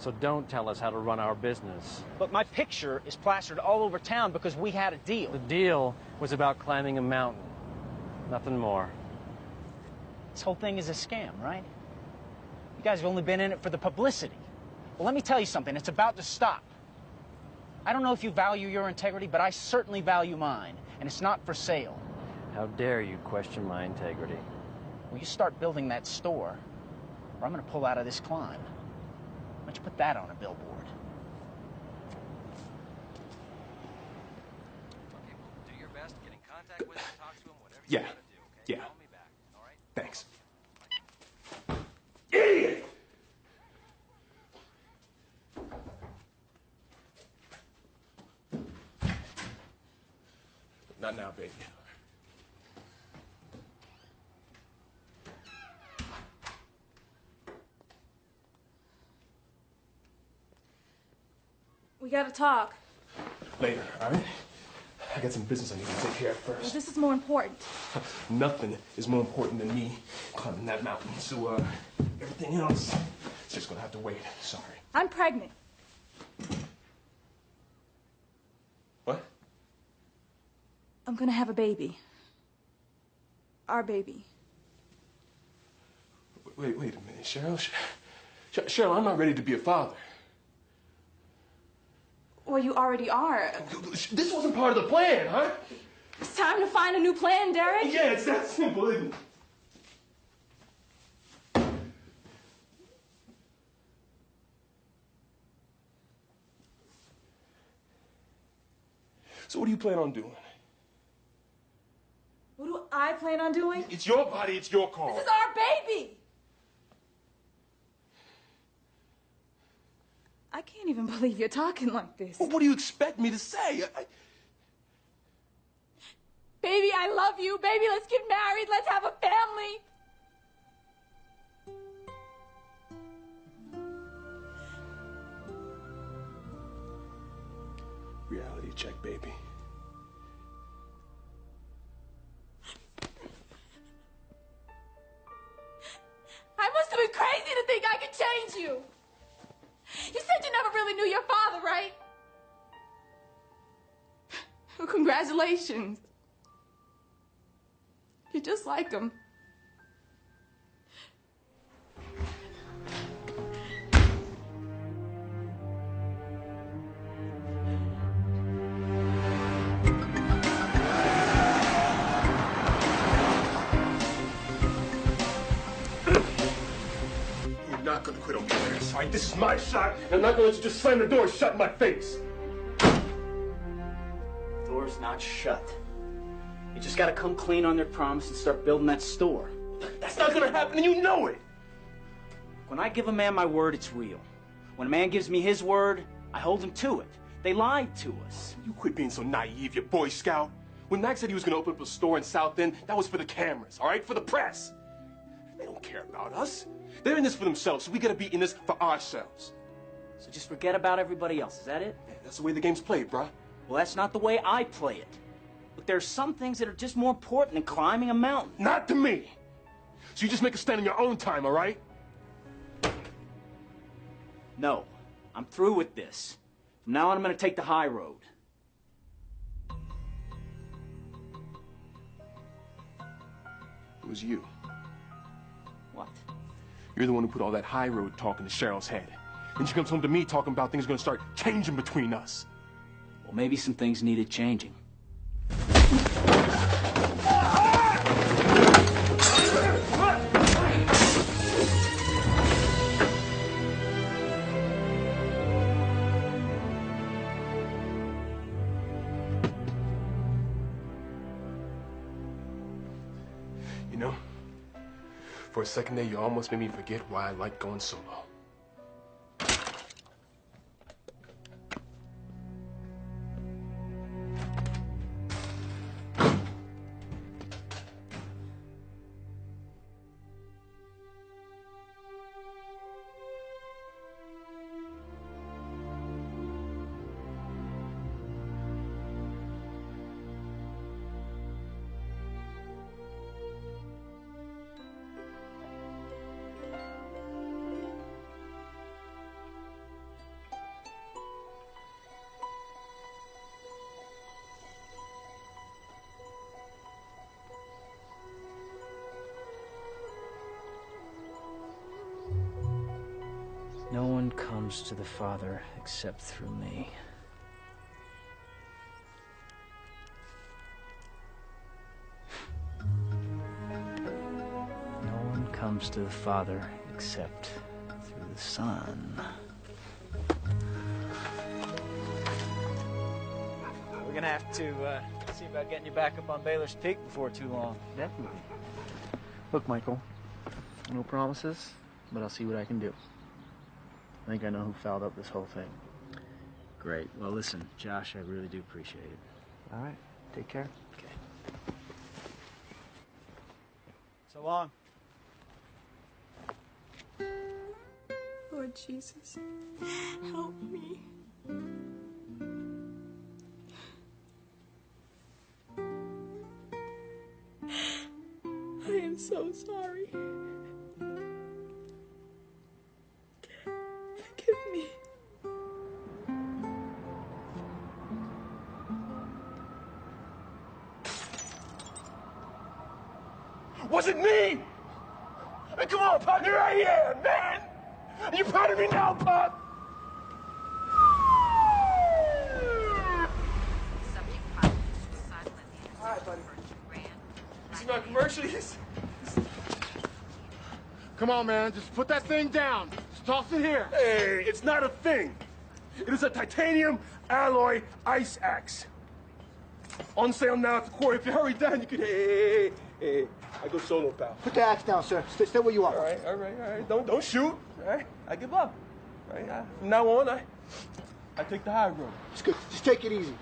So don't tell us how to run our business. But my picture is plastered all over town because we had a deal. The deal was about climbing a mountain. Nothing more. This whole thing is a scam, right? You guys have only been in it for the publicity. Well, let me tell you something. It's about to stop. I don't know if you value your integrity, but I certainly value mine, and it's not for sale. How dare you question my integrity? Well, you start building that store, or I'm going to pull out of this climb. Why don't you put that on a billboard? Okay, well, do your best, get in contact with him, talk to him, whatever Yeah. you gotta do, okay? Yeah. Call me back, all right? Thanks. Idiot! Not now, baby. We gotta talk. Later, all right? I got some business I need to take care of Well, first. this is more important. Nothing is more important than me climbing that mountain. So, everything else is just gonna have to wait. Sorry. I'm pregnant. What? I'm gonna have a baby. Our baby. Wait a minute, Cheryl. Cheryl, I'm not ready to be a father. Well, you already are. This wasn't part of the plan, huh? It's time to find a new plan, Derek. Yeah, it's that simple, isn't it? So what do you plan on doing? What do I plan on doing? It's your body, it's your call. This is our baby! I can't even believe you're talking like this. Well, what do you expect me to say? Baby, I love you. Baby, let's get married. Let's have a family. Reality check, baby. I must have been crazy to think I could change you. You said you never really knew your father, right? Well, congratulations. You're just like him. You're not gonna quit on me, Harris, all right? This is my shot, and I'm not gonna let you just slam the door shut in my face. Door's not shut. You just gotta come clean on their promise and start building that store. That's not gonna happen, and you know it. When I give a man my word, it's real. When a man gives me his word, I hold him to it. They lied to us. You quit being so naive, you Boy Scout. When Max said he was gonna open up a store in South End, that was for the cameras, all right? For the press. They don't care about us. They're in this for themselves, so we gotta be in this for ourselves. So just forget about everybody else, is that it? Yeah, that's the way the game's played, bruh. Well, that's not the way I play it. But there's some things that are just more important than climbing a mountain. Not to me. So you just make a stand on your own time, all right? No, I'm through with this. From now on, I'm gonna take the high road. It was you. What? You're the one who put all that high road talk into Cheryl's head. Then she comes home to me talking about things are gonna start changing between us. Well, maybe some things needed changing. Ah! For a second there, you almost made me forget why I like going solo. No one comes to the Father except through me. No one comes to the Father except through the Son. We're gonna have to see about getting you back up on Baylor's Peak before too long. Definitely. Look, Michael, no promises, but I'll see what I can do. I think I know who fouled up this whole thing. Great. Well, listen, Josh, I really do appreciate it. All right. Take care. Okay. So long. Lord Jesus, help me. I am so sorry. Forgive me. Wasn't me! I mean, come on, Pop, here I am, man! Are you proud of me now, Pop? All right, buddy. This is my commercial. Come on, man. Just put that thing down. Just toss it here. Hey, it's not a thing. It is a titanium alloy ice axe. On sale now at the quarry. If you hurry down, you can... Hey, I go solo, pal. Put the axe down, sir. Stay where you are. All right. Don't shoot. All right, I give up. All right, from now on, I take the high road. It's good. Just take it easy.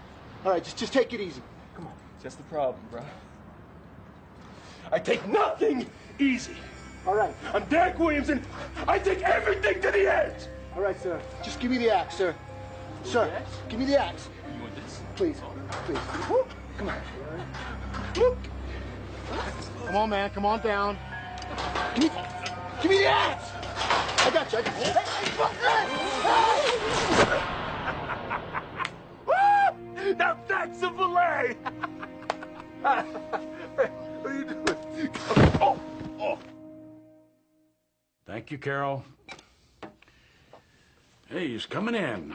All right, just take it easy. Come on. That's the problem, bro. I take nothing easy. All right. I'm Derek Williams, and I take everything to the edge. All right, sir. Just give me the axe, sir. Sir, give me the axe. You want this? Please. Please. Come on. Look. Come on, man. Come on down. Give me the axe. I got you. Hey, now that's a fillet. What are you doing? Oh. Thank you, Carol. Hey, he's coming in.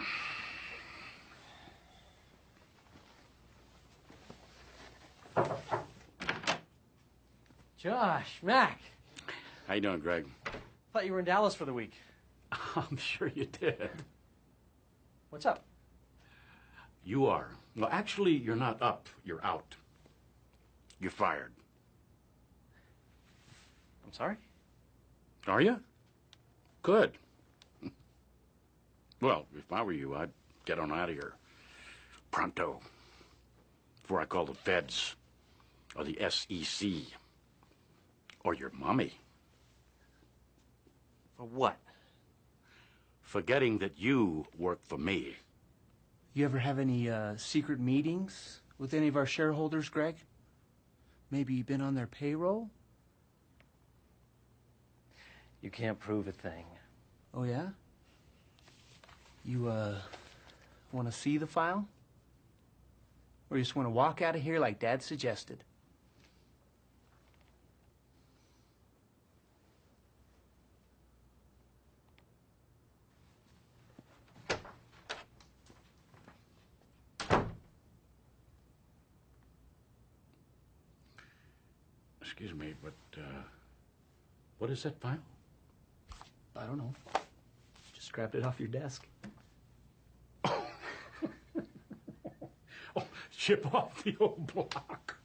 Josh, Mac. How you doing, Greg? Thought you were in Dallas for the week. I'm sure you did. What's up? You are. Well, actually, you're not up. You're out. You're fired. I'm sorry? Are you? Good. Well, if I were you, I'd get on out of here. Pronto. Before I call the feds. Or the SEC. Or your mommy. For what? Forgetting that you work for me. You ever have any secret meetings with any of our shareholders, Greg? Maybe you've been on their payroll? You can't prove a thing. Oh, yeah? You, want to see the file? Or you just want to walk out of here like Dad suggested? Excuse me, but, what is that file? I don't know. Just scrapped it off your desk. Oh, ship off the old block.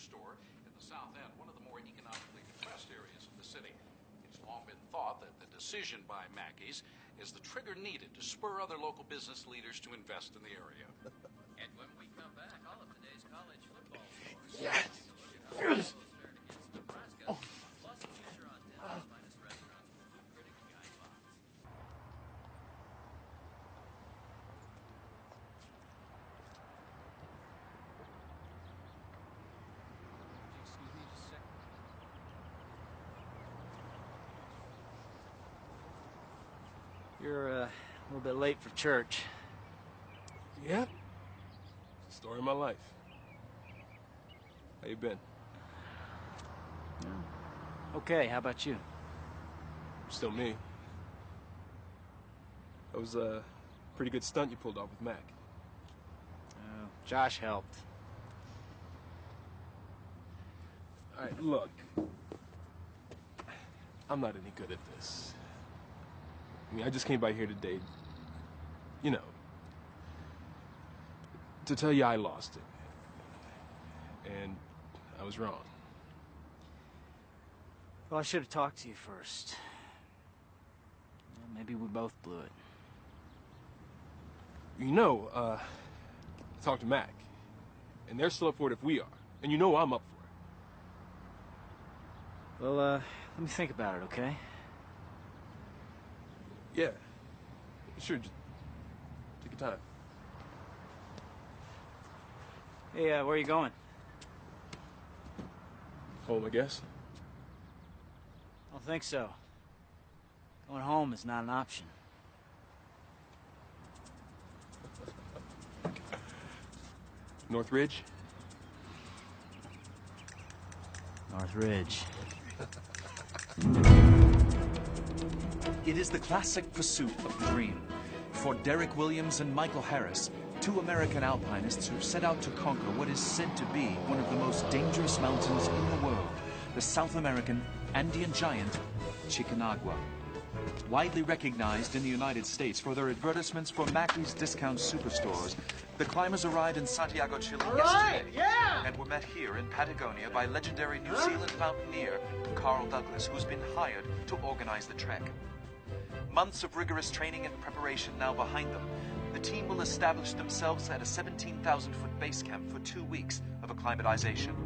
Superstore in the South End, one of the more economically depressed areas of the city. It's long been thought that the decision by Mackey's is the trigger needed to spur other local business leaders to invest in the area. And when we come back, all of today's college football scores. Yes. Yes. Oh. Plus a feature on Denver's finest restaurants with food critic Guy Fox. Excuse me just a second. You're a little bit late for church. Yeah? Story of my life. How you been? Okay, how about you? Still me. That was a pretty good stunt you pulled off with Mac. Josh helped. All right, look. I'm not any good at this. I mean, I just came by here today, you know, to tell you I lost it. And I was wrong. Well, I should have talked to you first. Well, maybe we both blew it. You know, I talked to Mac, and they're still up for it if we are. And you know I'm up for it. Well, let me think about it, okay? Yeah. Sure, just take your time. Hey, where are you going? Home, I guess. I don't think so. Going home is not an option. North Ridge? North Ridge. It is the classic pursuit of the dream. For Derek Williams and Michael Harris, two American alpinists who set out to conquer what is said to be one of the most dangerous mountains in the world, the South American Andean giant, Chickamauga. Widely recognized in the United States for their advertisements for Mackey's discount superstores, the climbers arrived in Santiago, Chile yesterday and were met here in Patagonia by legendary New Zealand mountaineer Carl Douglas, who's been hired to organize the trek. Months of rigorous training and preparation now behind them, the team will establish themselves at a 17,000-foot base camp for 2 weeks of acclimatization.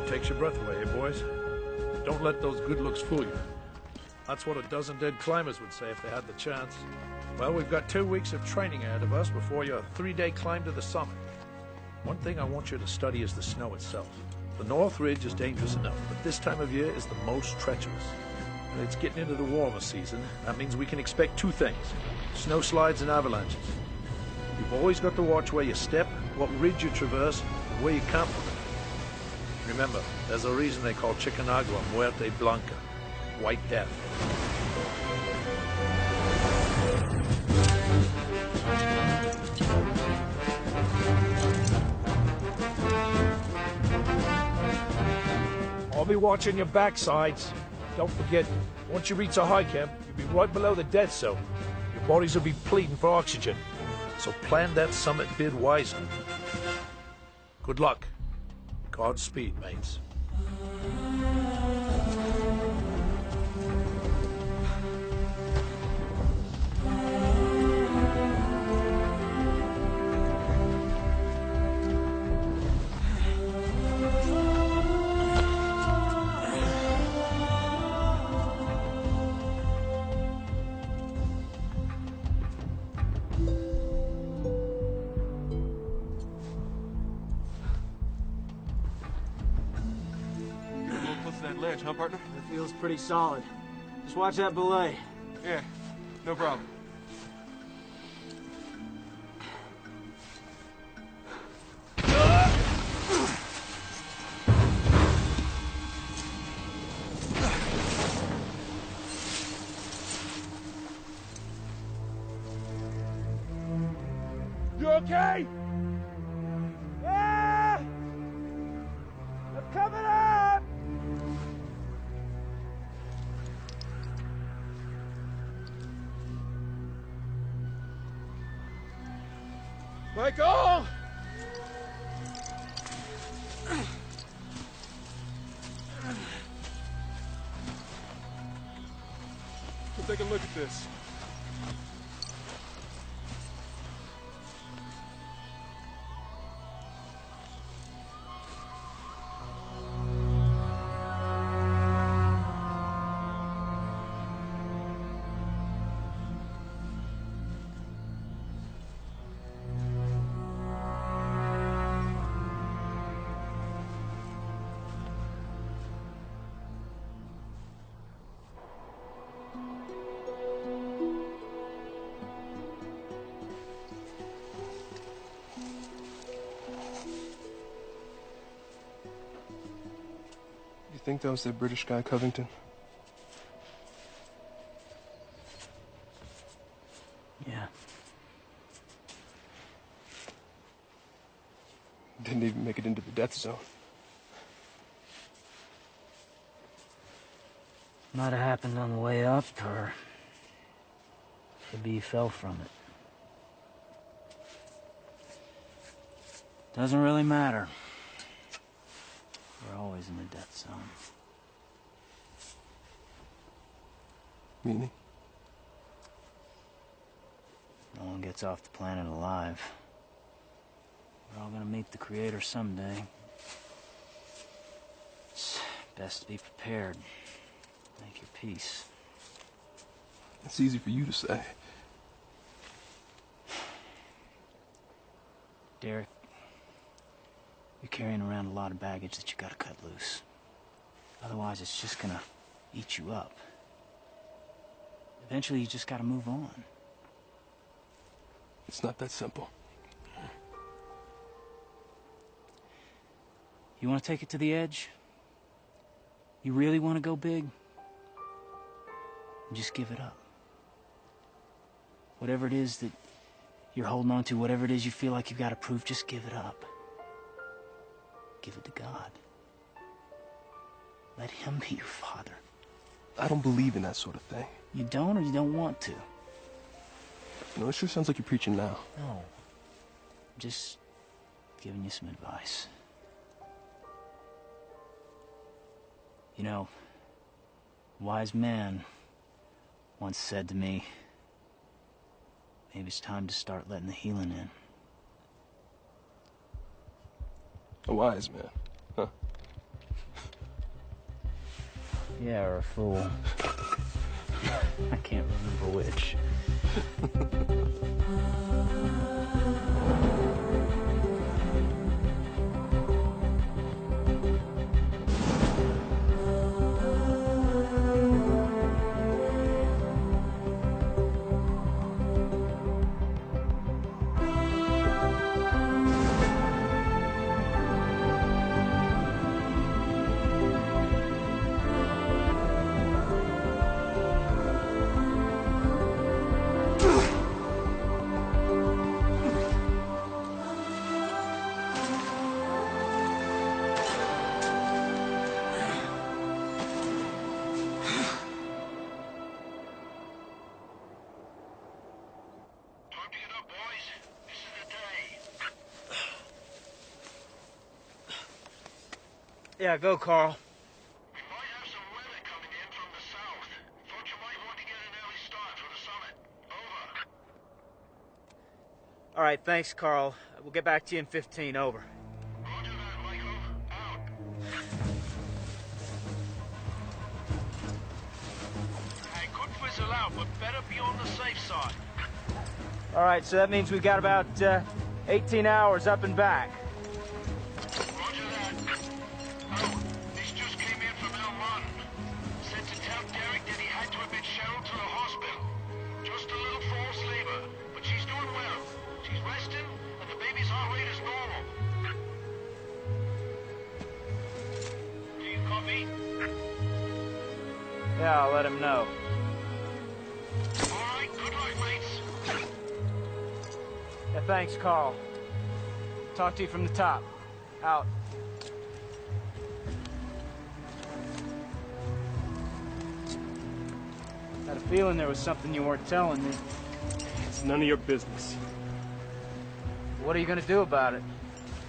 Takes your breath away, eh, boys? Don't let those good looks fool you. That's what a dozen dead climbers would say if they had the chance. Well, we've got 2 weeks of training ahead of us before your 3-day climb to the summit. One thing I want you to study is the snow itself. The North Ridge is dangerous enough, but this time of year is the most treacherous. And it's getting into the warmer season. That means we can expect 2 things: snow slides and avalanches. You've always got to watch where you step, what ridge you traverse, and where you camp on it. Remember, there's a reason they call Chickamauga Muerte Blanca, White Death. I'll be watching your backsides. Don't forget, once you reach the high camp, you'll be right below the death zone. Your bodies will be pleading for oxygen. So plan that summit bid wisely. Good luck. Godspeed, mates. Ledge, huh, partner? That feels pretty solid. Just watch that belay. Yeah, no problem. okay? Yeah! I'm coming up! Michael! We'll take a look at this. You think that was that British guy, Covington? Yeah. Didn't even make it into the death zone. Might have happened on the way up, or maybe he fell from it. Doesn't really matter. We're always in the death zone. Meaning? No one gets off the planet alive. We're all gonna meet the Creator someday. It's best to be prepared. Make your peace. It's easy for you to say. Derek, you're carrying around a lot of baggage that you gotta cut loose. Otherwise, it's just gonna eat you up. Eventually, you just gotta move on. It's not that simple. You wanna take it to the edge? You really wanna go big? Just give it up. Whatever it is that you're holding on to, whatever it is you feel like you've got to prove, just give it up. Give it to God. Let Him be your father. I don't believe in that sort of thing. You don't, or you don't want to? You know, it sure sounds like you're preaching now. No. I'm just giving you some advice. You know, a wise man once said to me, maybe it's time to start letting the healing in. A wise man, huh? Yeah, or a fool. I can't remember which. Yeah, go, Carl. We might have some weather coming in from the south. Thought you might want to get an early start for the summit. Over. All right, thanks, Carl. We'll get back to you in 15. Over. Roger that, Michael. Out. Hey, could fizzle out, but better be on the safe side. All right, so that means we've got about 18 hours up and back. Roger that. Oh, this just came in from L1. Said to tell Derek that he had to have been shuttled to the hospital. Just a little false labor, but she's doing well. She's resting, and the baby's heart rate is normal. Do you copy? Yeah, I'll let him know. All right, good luck, mates. Thanks, Carl. Talk to you from the top. Out. Had a feeling there was something you weren't telling me. It's none of your business. What are you gonna do about it?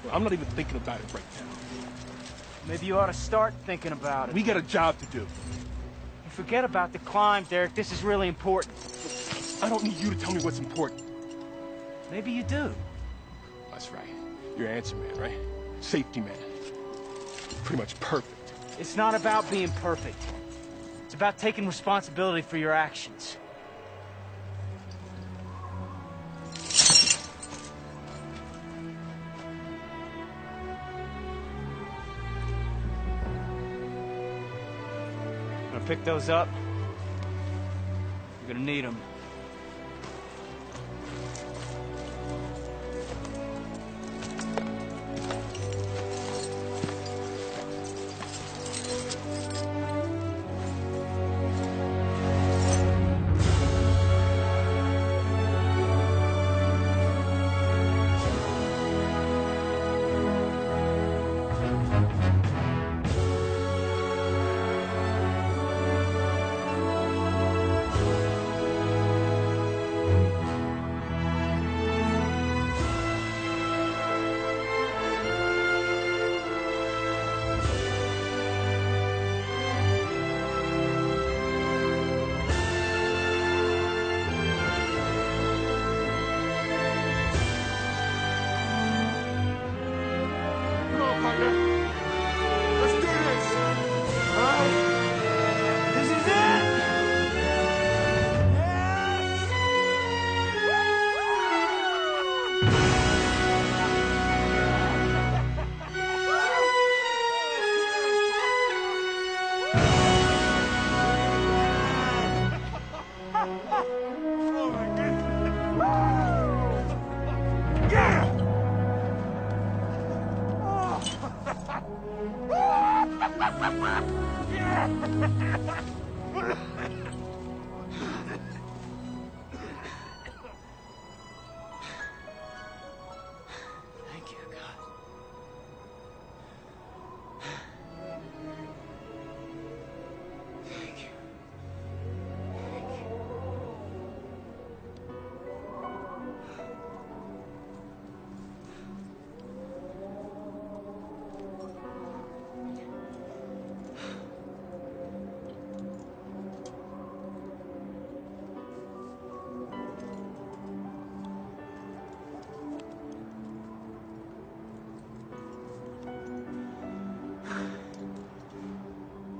Well, I'm not even thinking about it right now. Maybe you ought to start thinking about it. We got a job to do. You forget about the climb, Derek. This is really important. I don't need you to tell me what's important. Maybe you do. That's right. You're answer man, right? Safety man. Pretty much perfect. It's not about being perfect. It's about taking responsibility for your actions. Gonna pick those up. You're gonna need them. Thank you, God. Thank you.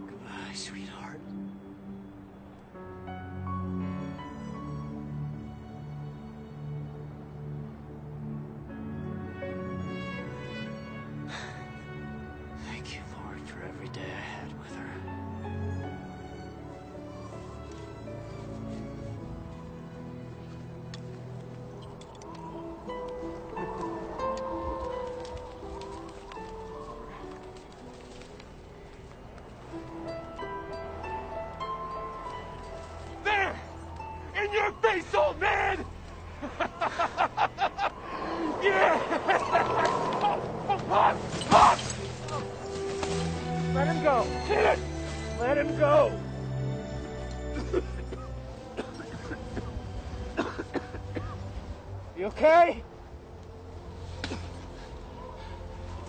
Goodbye, sweetheart. Thank you, Lord, for every day I had with her. There! In your face, old man! Yeah! Let him go. Hit it! Let him go. You okay?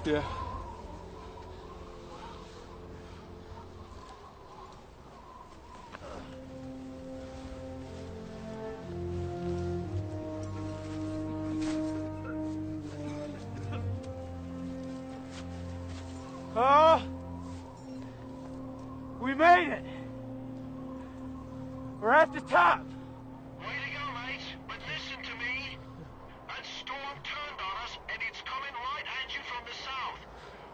Yeah. Oh, we made it. We're at the top. Way to go, mate. But listen to me. That storm turned on us, and it's coming right at you from the south.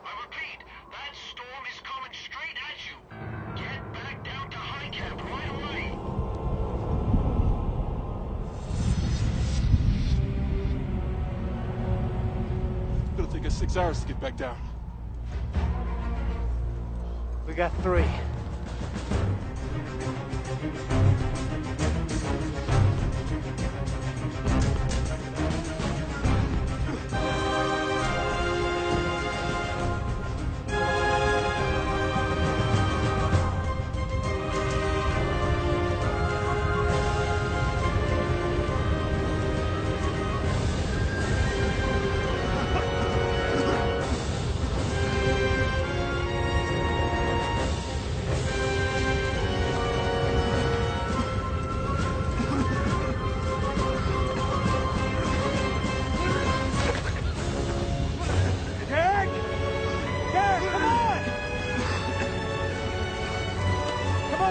I repeat, that storm is coming straight at you. Get back down to high camp right away. It'll take us 6 hours to get back down. We got 3.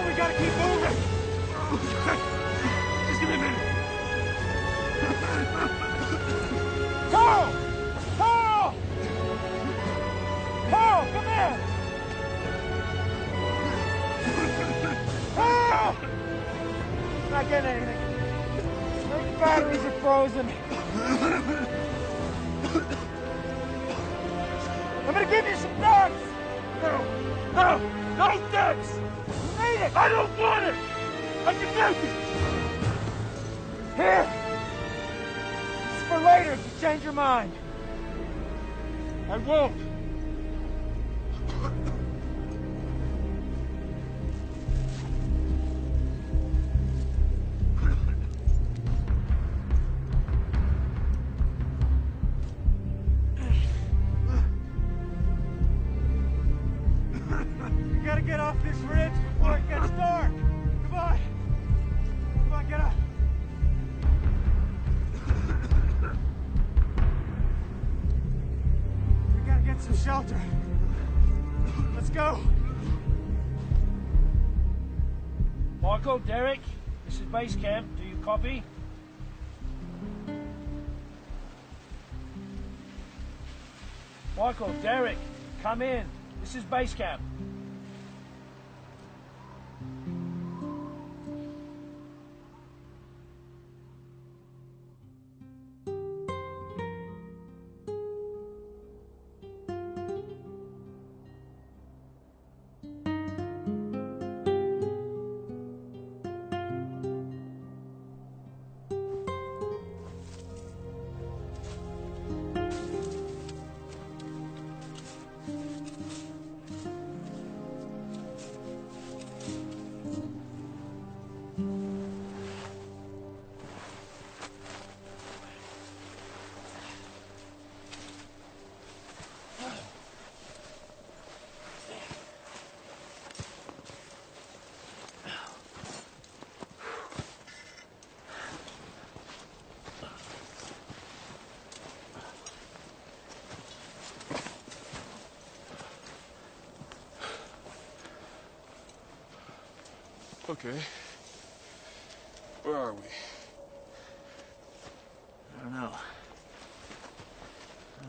on, we gotta keep moving! Just give me a minute. Carl! Carl! Carl, come here! Carl! Not getting anything. Those batteries are frozen. I'm gonna give you some drugs! No drugs! You need it! I don't want it! I can make it! Here! This is for later if you change your mind. I won't. We gotta get off this ridge before it gets dark. Come on. Come on, get up. We gotta get some shelter. Let's go. Michael, Derek, this is base camp. Do you copy? Michael, Derek, come in. This is base camp. Okay. Where are we? I don't know.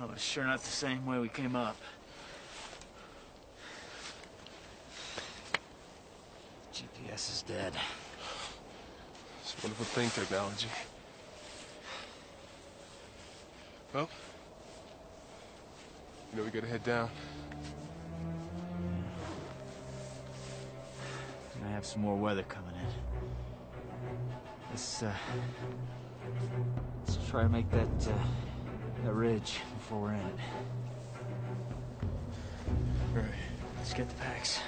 Oh, it's sure not the same way we came up. GPS is dead. It's a wonderful thing, technology. Well, you know we gotta head down. I have some more weather coming in. Let's try to make that ridge before we're in it. All right. Let's get the packs.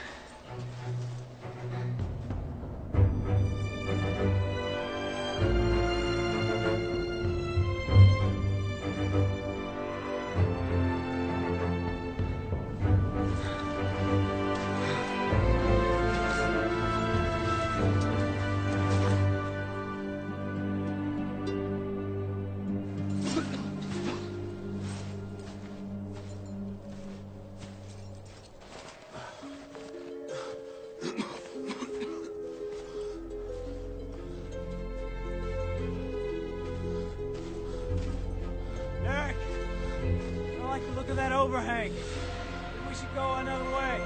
Look at that overhang. We should go another way.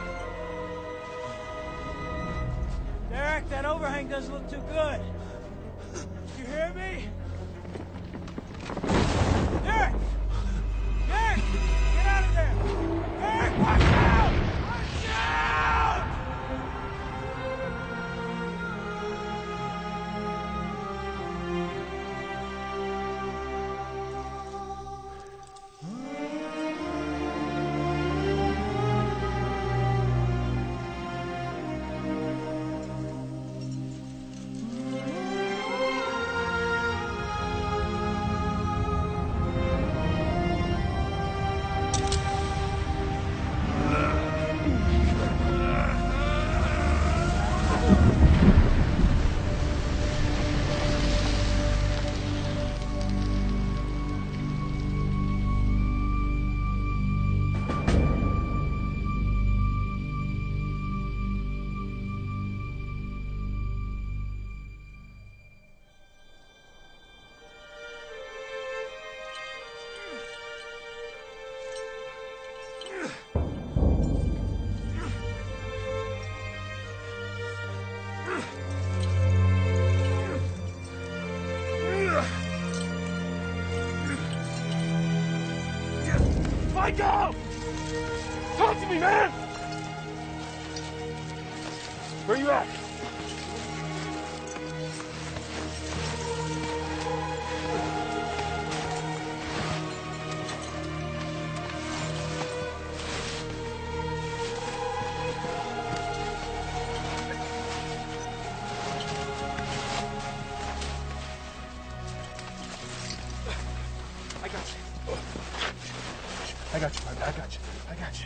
Derek, that overhang doesn't look too good. You hear me? Derek! Derek! Get out of there! Derek, watch out! Watch out! Michael! Talk to me, man! Where you at? I got you, man. I got you. I got you.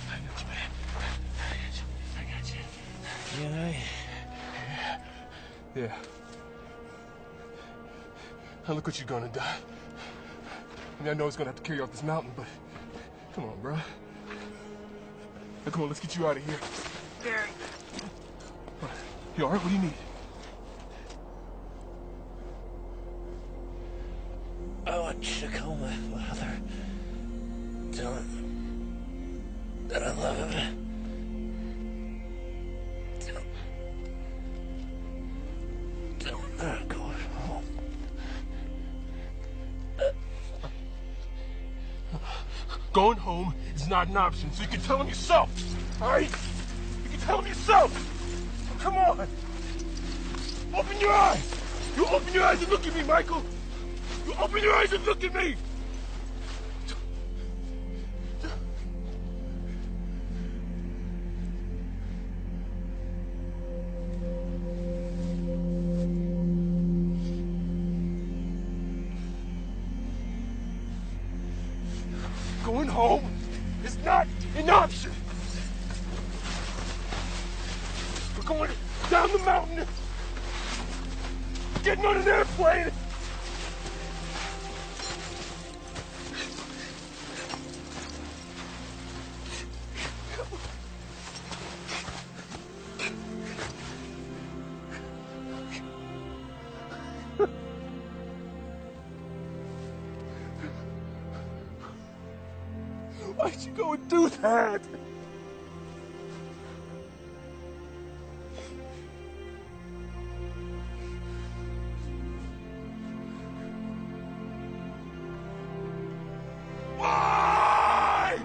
I got you, man. I got you. Yeah. Yeah. Now look what you're gonna die. I mean, I know it's gonna have to carry you off this mountain, but come on, bro. Now, come on, let's get you out of here. Derek. You all right? What do you need? I want you to call my father. Tell him that I love him. Tell him that I'm going home. Going home is not an option, so you can tell him yourself, all right? You can tell him yourself. Come on. Open your eyes. You open your eyes and look at me, Michael. You open your eyes and look at me. Going home is not an option. We're going down the mountain, getting on an airplane. Why'd you go and do that? Why?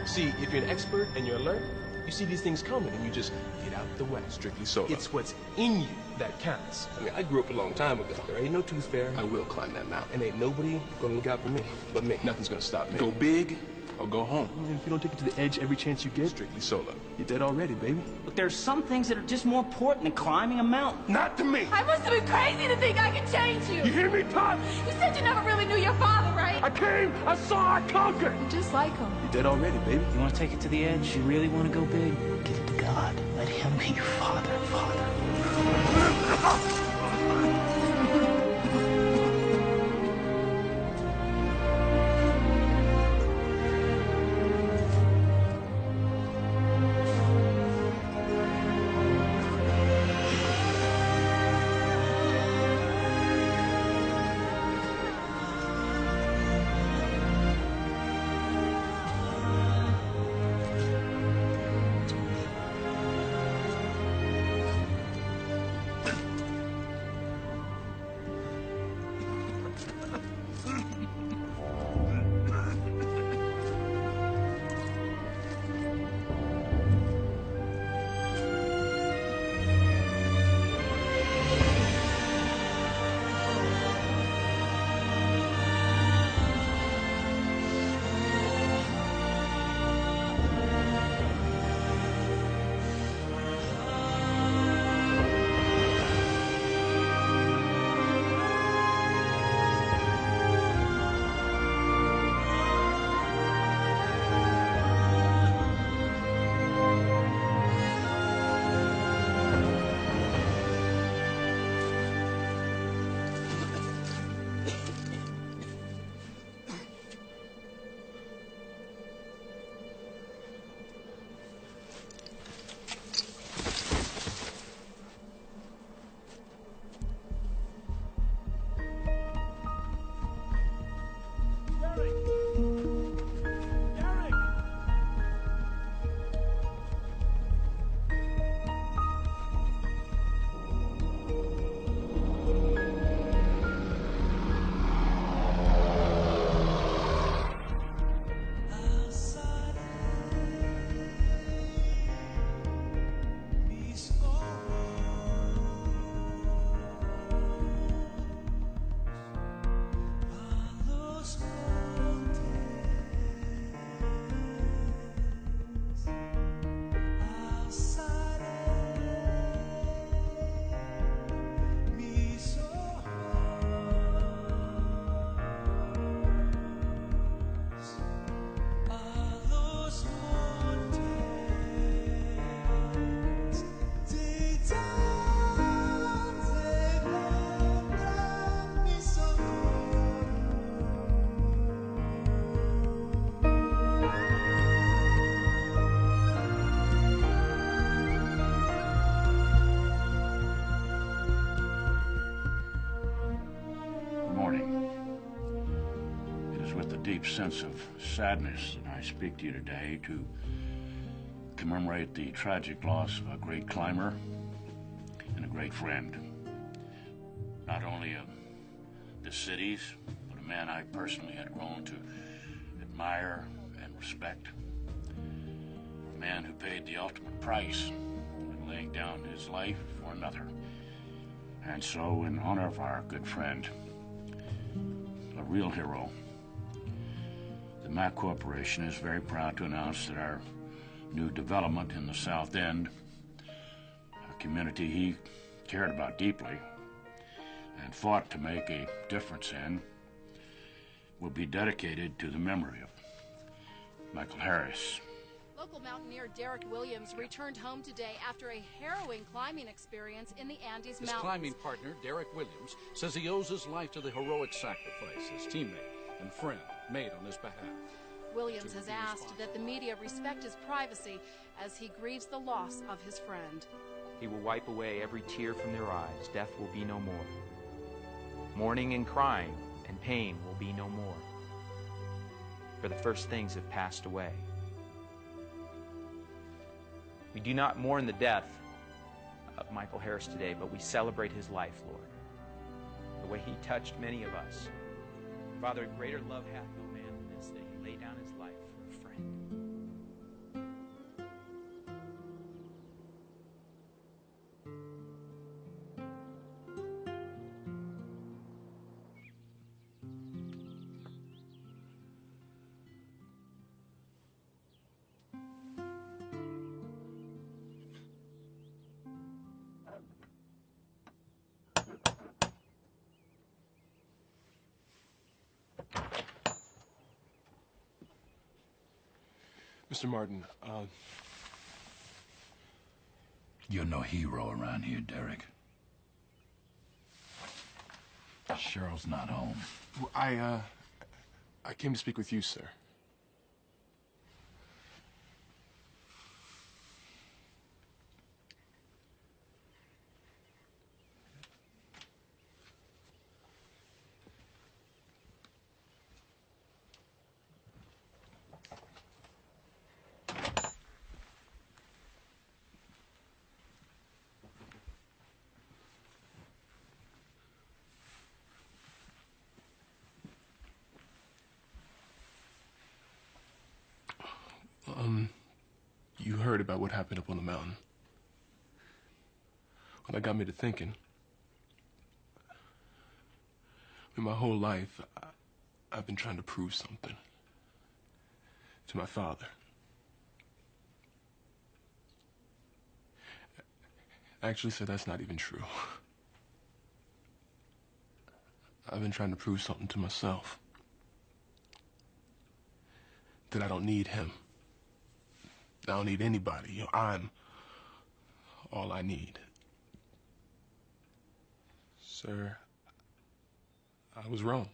See, if you're an expert and you're alert, you see these things coming and you just get out the way. Strictly solo. It's what's in you that counts. I mean, I grew up a long time ago. There ain't no tooth fairy. I will climb that mountain. And ain't nobody gonna look out for me but me. Nothing's gonna stop me. Go big or go home. And if you don't take it to the edge every chance you get, strictly solo. You're dead already, baby. Look, there's some things that are just more important than climbing a mountain. Not to me. I must have been crazy to think I could change you. You hear me, Pop? You said you never really knew your father, right? I came, I saw, I conquered. You're just like him. You're dead already, baby. You want to take it to the edge? You really want to go big? Give it to God. Let him be your father. deep sense of sadness that I speak to you today to commemorate the tragic loss of a great climber and a great friend. Not only of the cities, but a man I personally had grown to admire and respect. A man who paid the ultimate price in laying down his life for another. And so, in honor of our good friend, a real hero, the Mack Corporation is very proud to announce that our new development in the South End, a community he cared about deeply and fought to make a difference in, will be dedicated to the memory of Michael Harris. Local mountaineer Derek Williams returned home today after a harrowing climbing experience in the Andes His Mountains. climbing partner, Derek Williams, says he owes his life to the heroic sacrifice his teammate and friend made on his behalf. Williams has asked that the media respect his privacy as he grieves the loss of his friend. He will wipe away every tear from their eyes. Death will be no more. Mourning and crying and pain will be no more. For the first things have passed away. We do not mourn the death of Michael Harris today, but we celebrate his life, Lord. The way he touched many of us. Father, greater love hath no man than this, that he lay down his life for a friend. Mr. Martin, You're no hero around here, Derek. Cheryl's not home. well, I came to speak with you, sir. You heard about what happened up on the mountain. Well, that got me to thinking. In my whole life, I've been trying to prove something to my father. Actually, sir, that's not even true. I've been trying to prove something to myself. That I don't need him. I don't need anybody. You know, I'm all I need. Sir, I was wrong.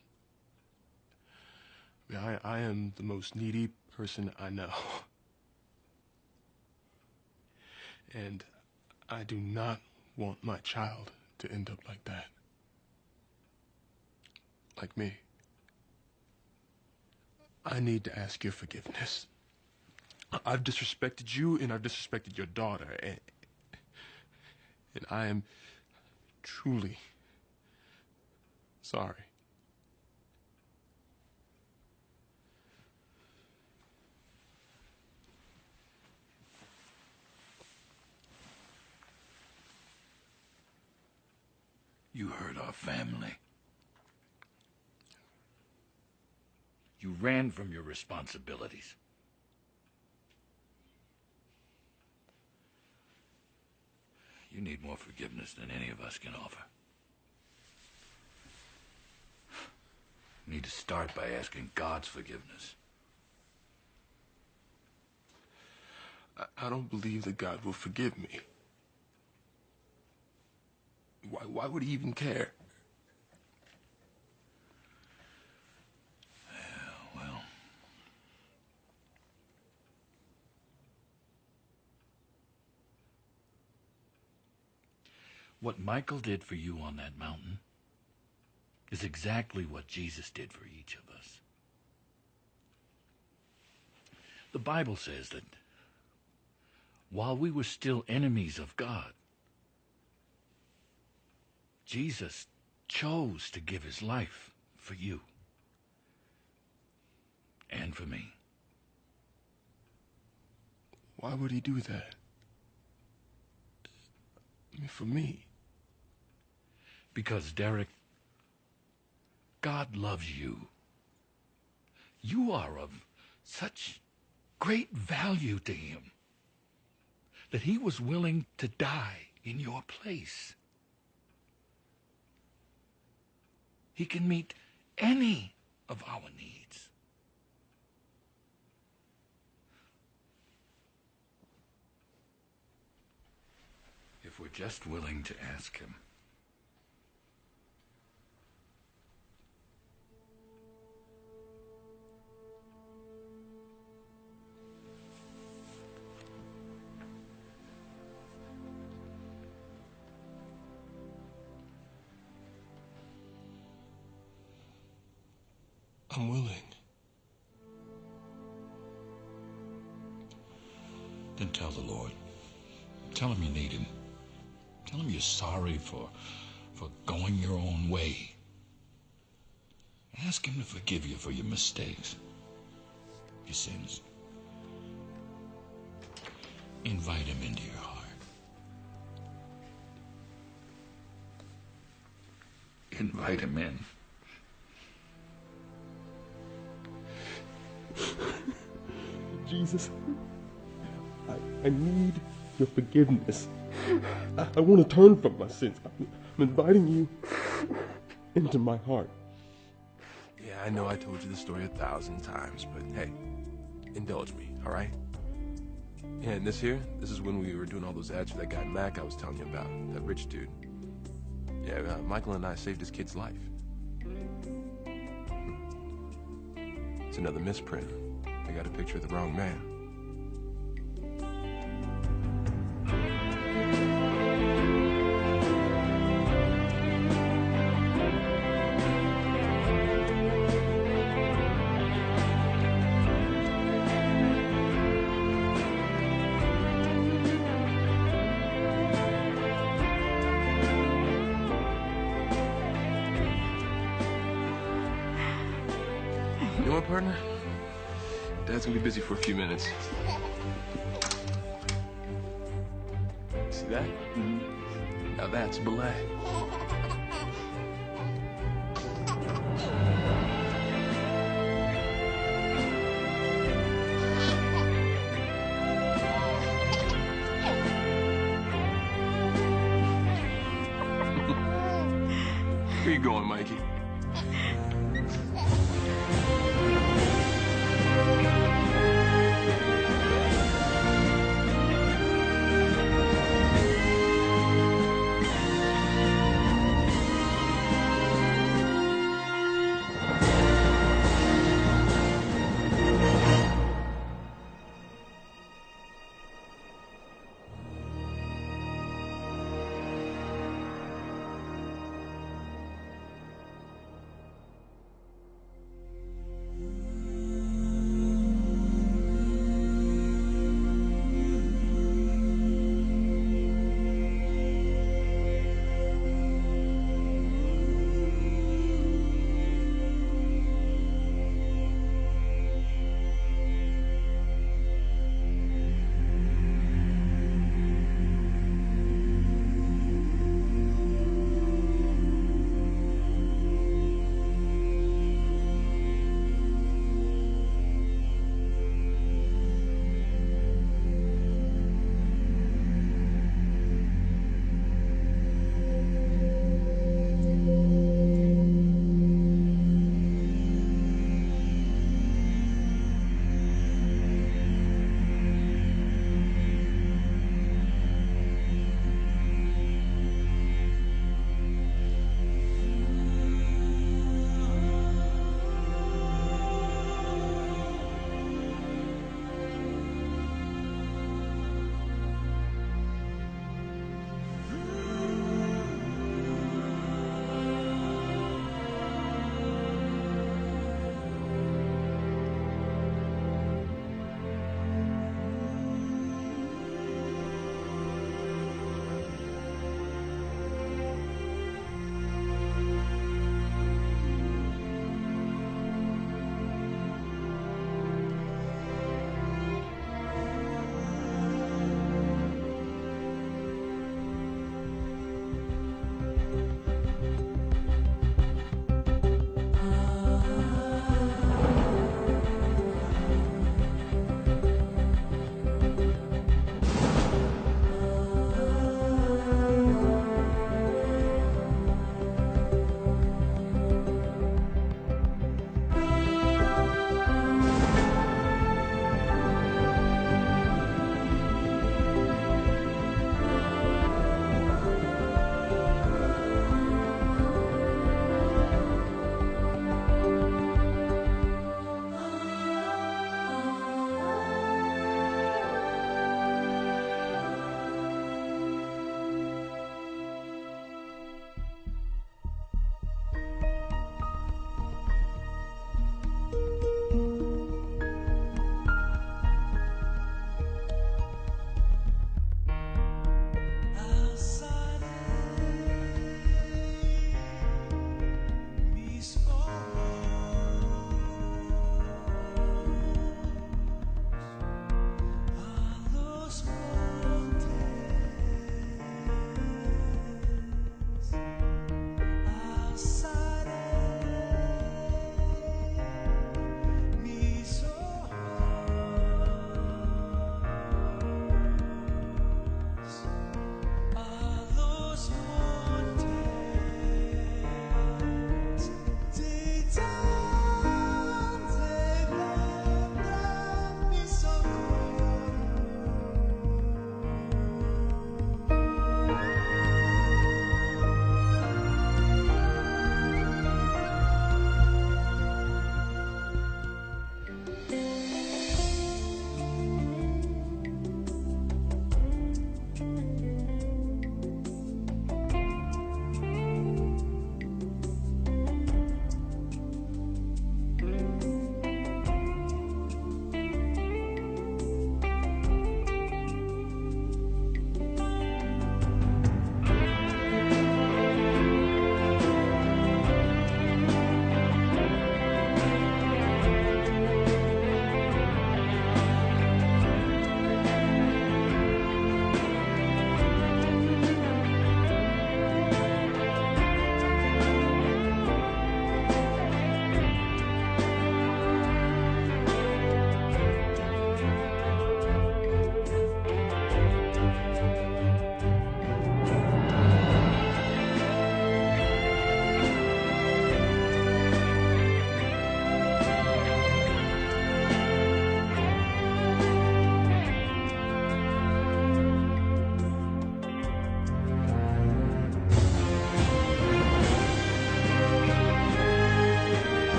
I am the most needy person I know. And I do not want my child to end up like that. Like me. I need to ask your forgiveness. I've disrespected you and I've disrespected your daughter, and I am truly sorry. You hurt our family. You ran from your responsibilities. You need more forgiveness than any of us can offer. You need to start by asking God's forgiveness. I don't believe that God will forgive me. Why would he even care? Well, what Michael did for you on that mountain is exactly what Jesus did for each of us. The Bible says that while we were still enemies of God, Jesus chose to give his life for you and for me. Why would he do that? I mean, for me. Because, Derek, God loves you. You are of such great value to him that he was willing to die in your place. He can meet any of our needs. If we're just willing to ask him. I'm willing. Then tell the Lord. Tell him you need him. Tell him you're sorry for going your own way. Ask him to forgive you for your mistakes, your sins. Invite him into your heart. Invite him in. Jesus, I need your forgiveness. I want to turn from my sins. I'm inviting you into my heart. Yeah, I know I told you the story 1,000 times, but hey, indulge me, all right? Yeah, and this is when we were doing all those ads for that guy Mac I was telling you about, that rich dude. Yeah, Michael and I saved his kid's life. It's another misprint. I got a picture of the wrong man. You know what, partner? Dad's gonna be busy for a few minutes. See that? Mm-hmm. Now that's belay. Where you going, Mikey?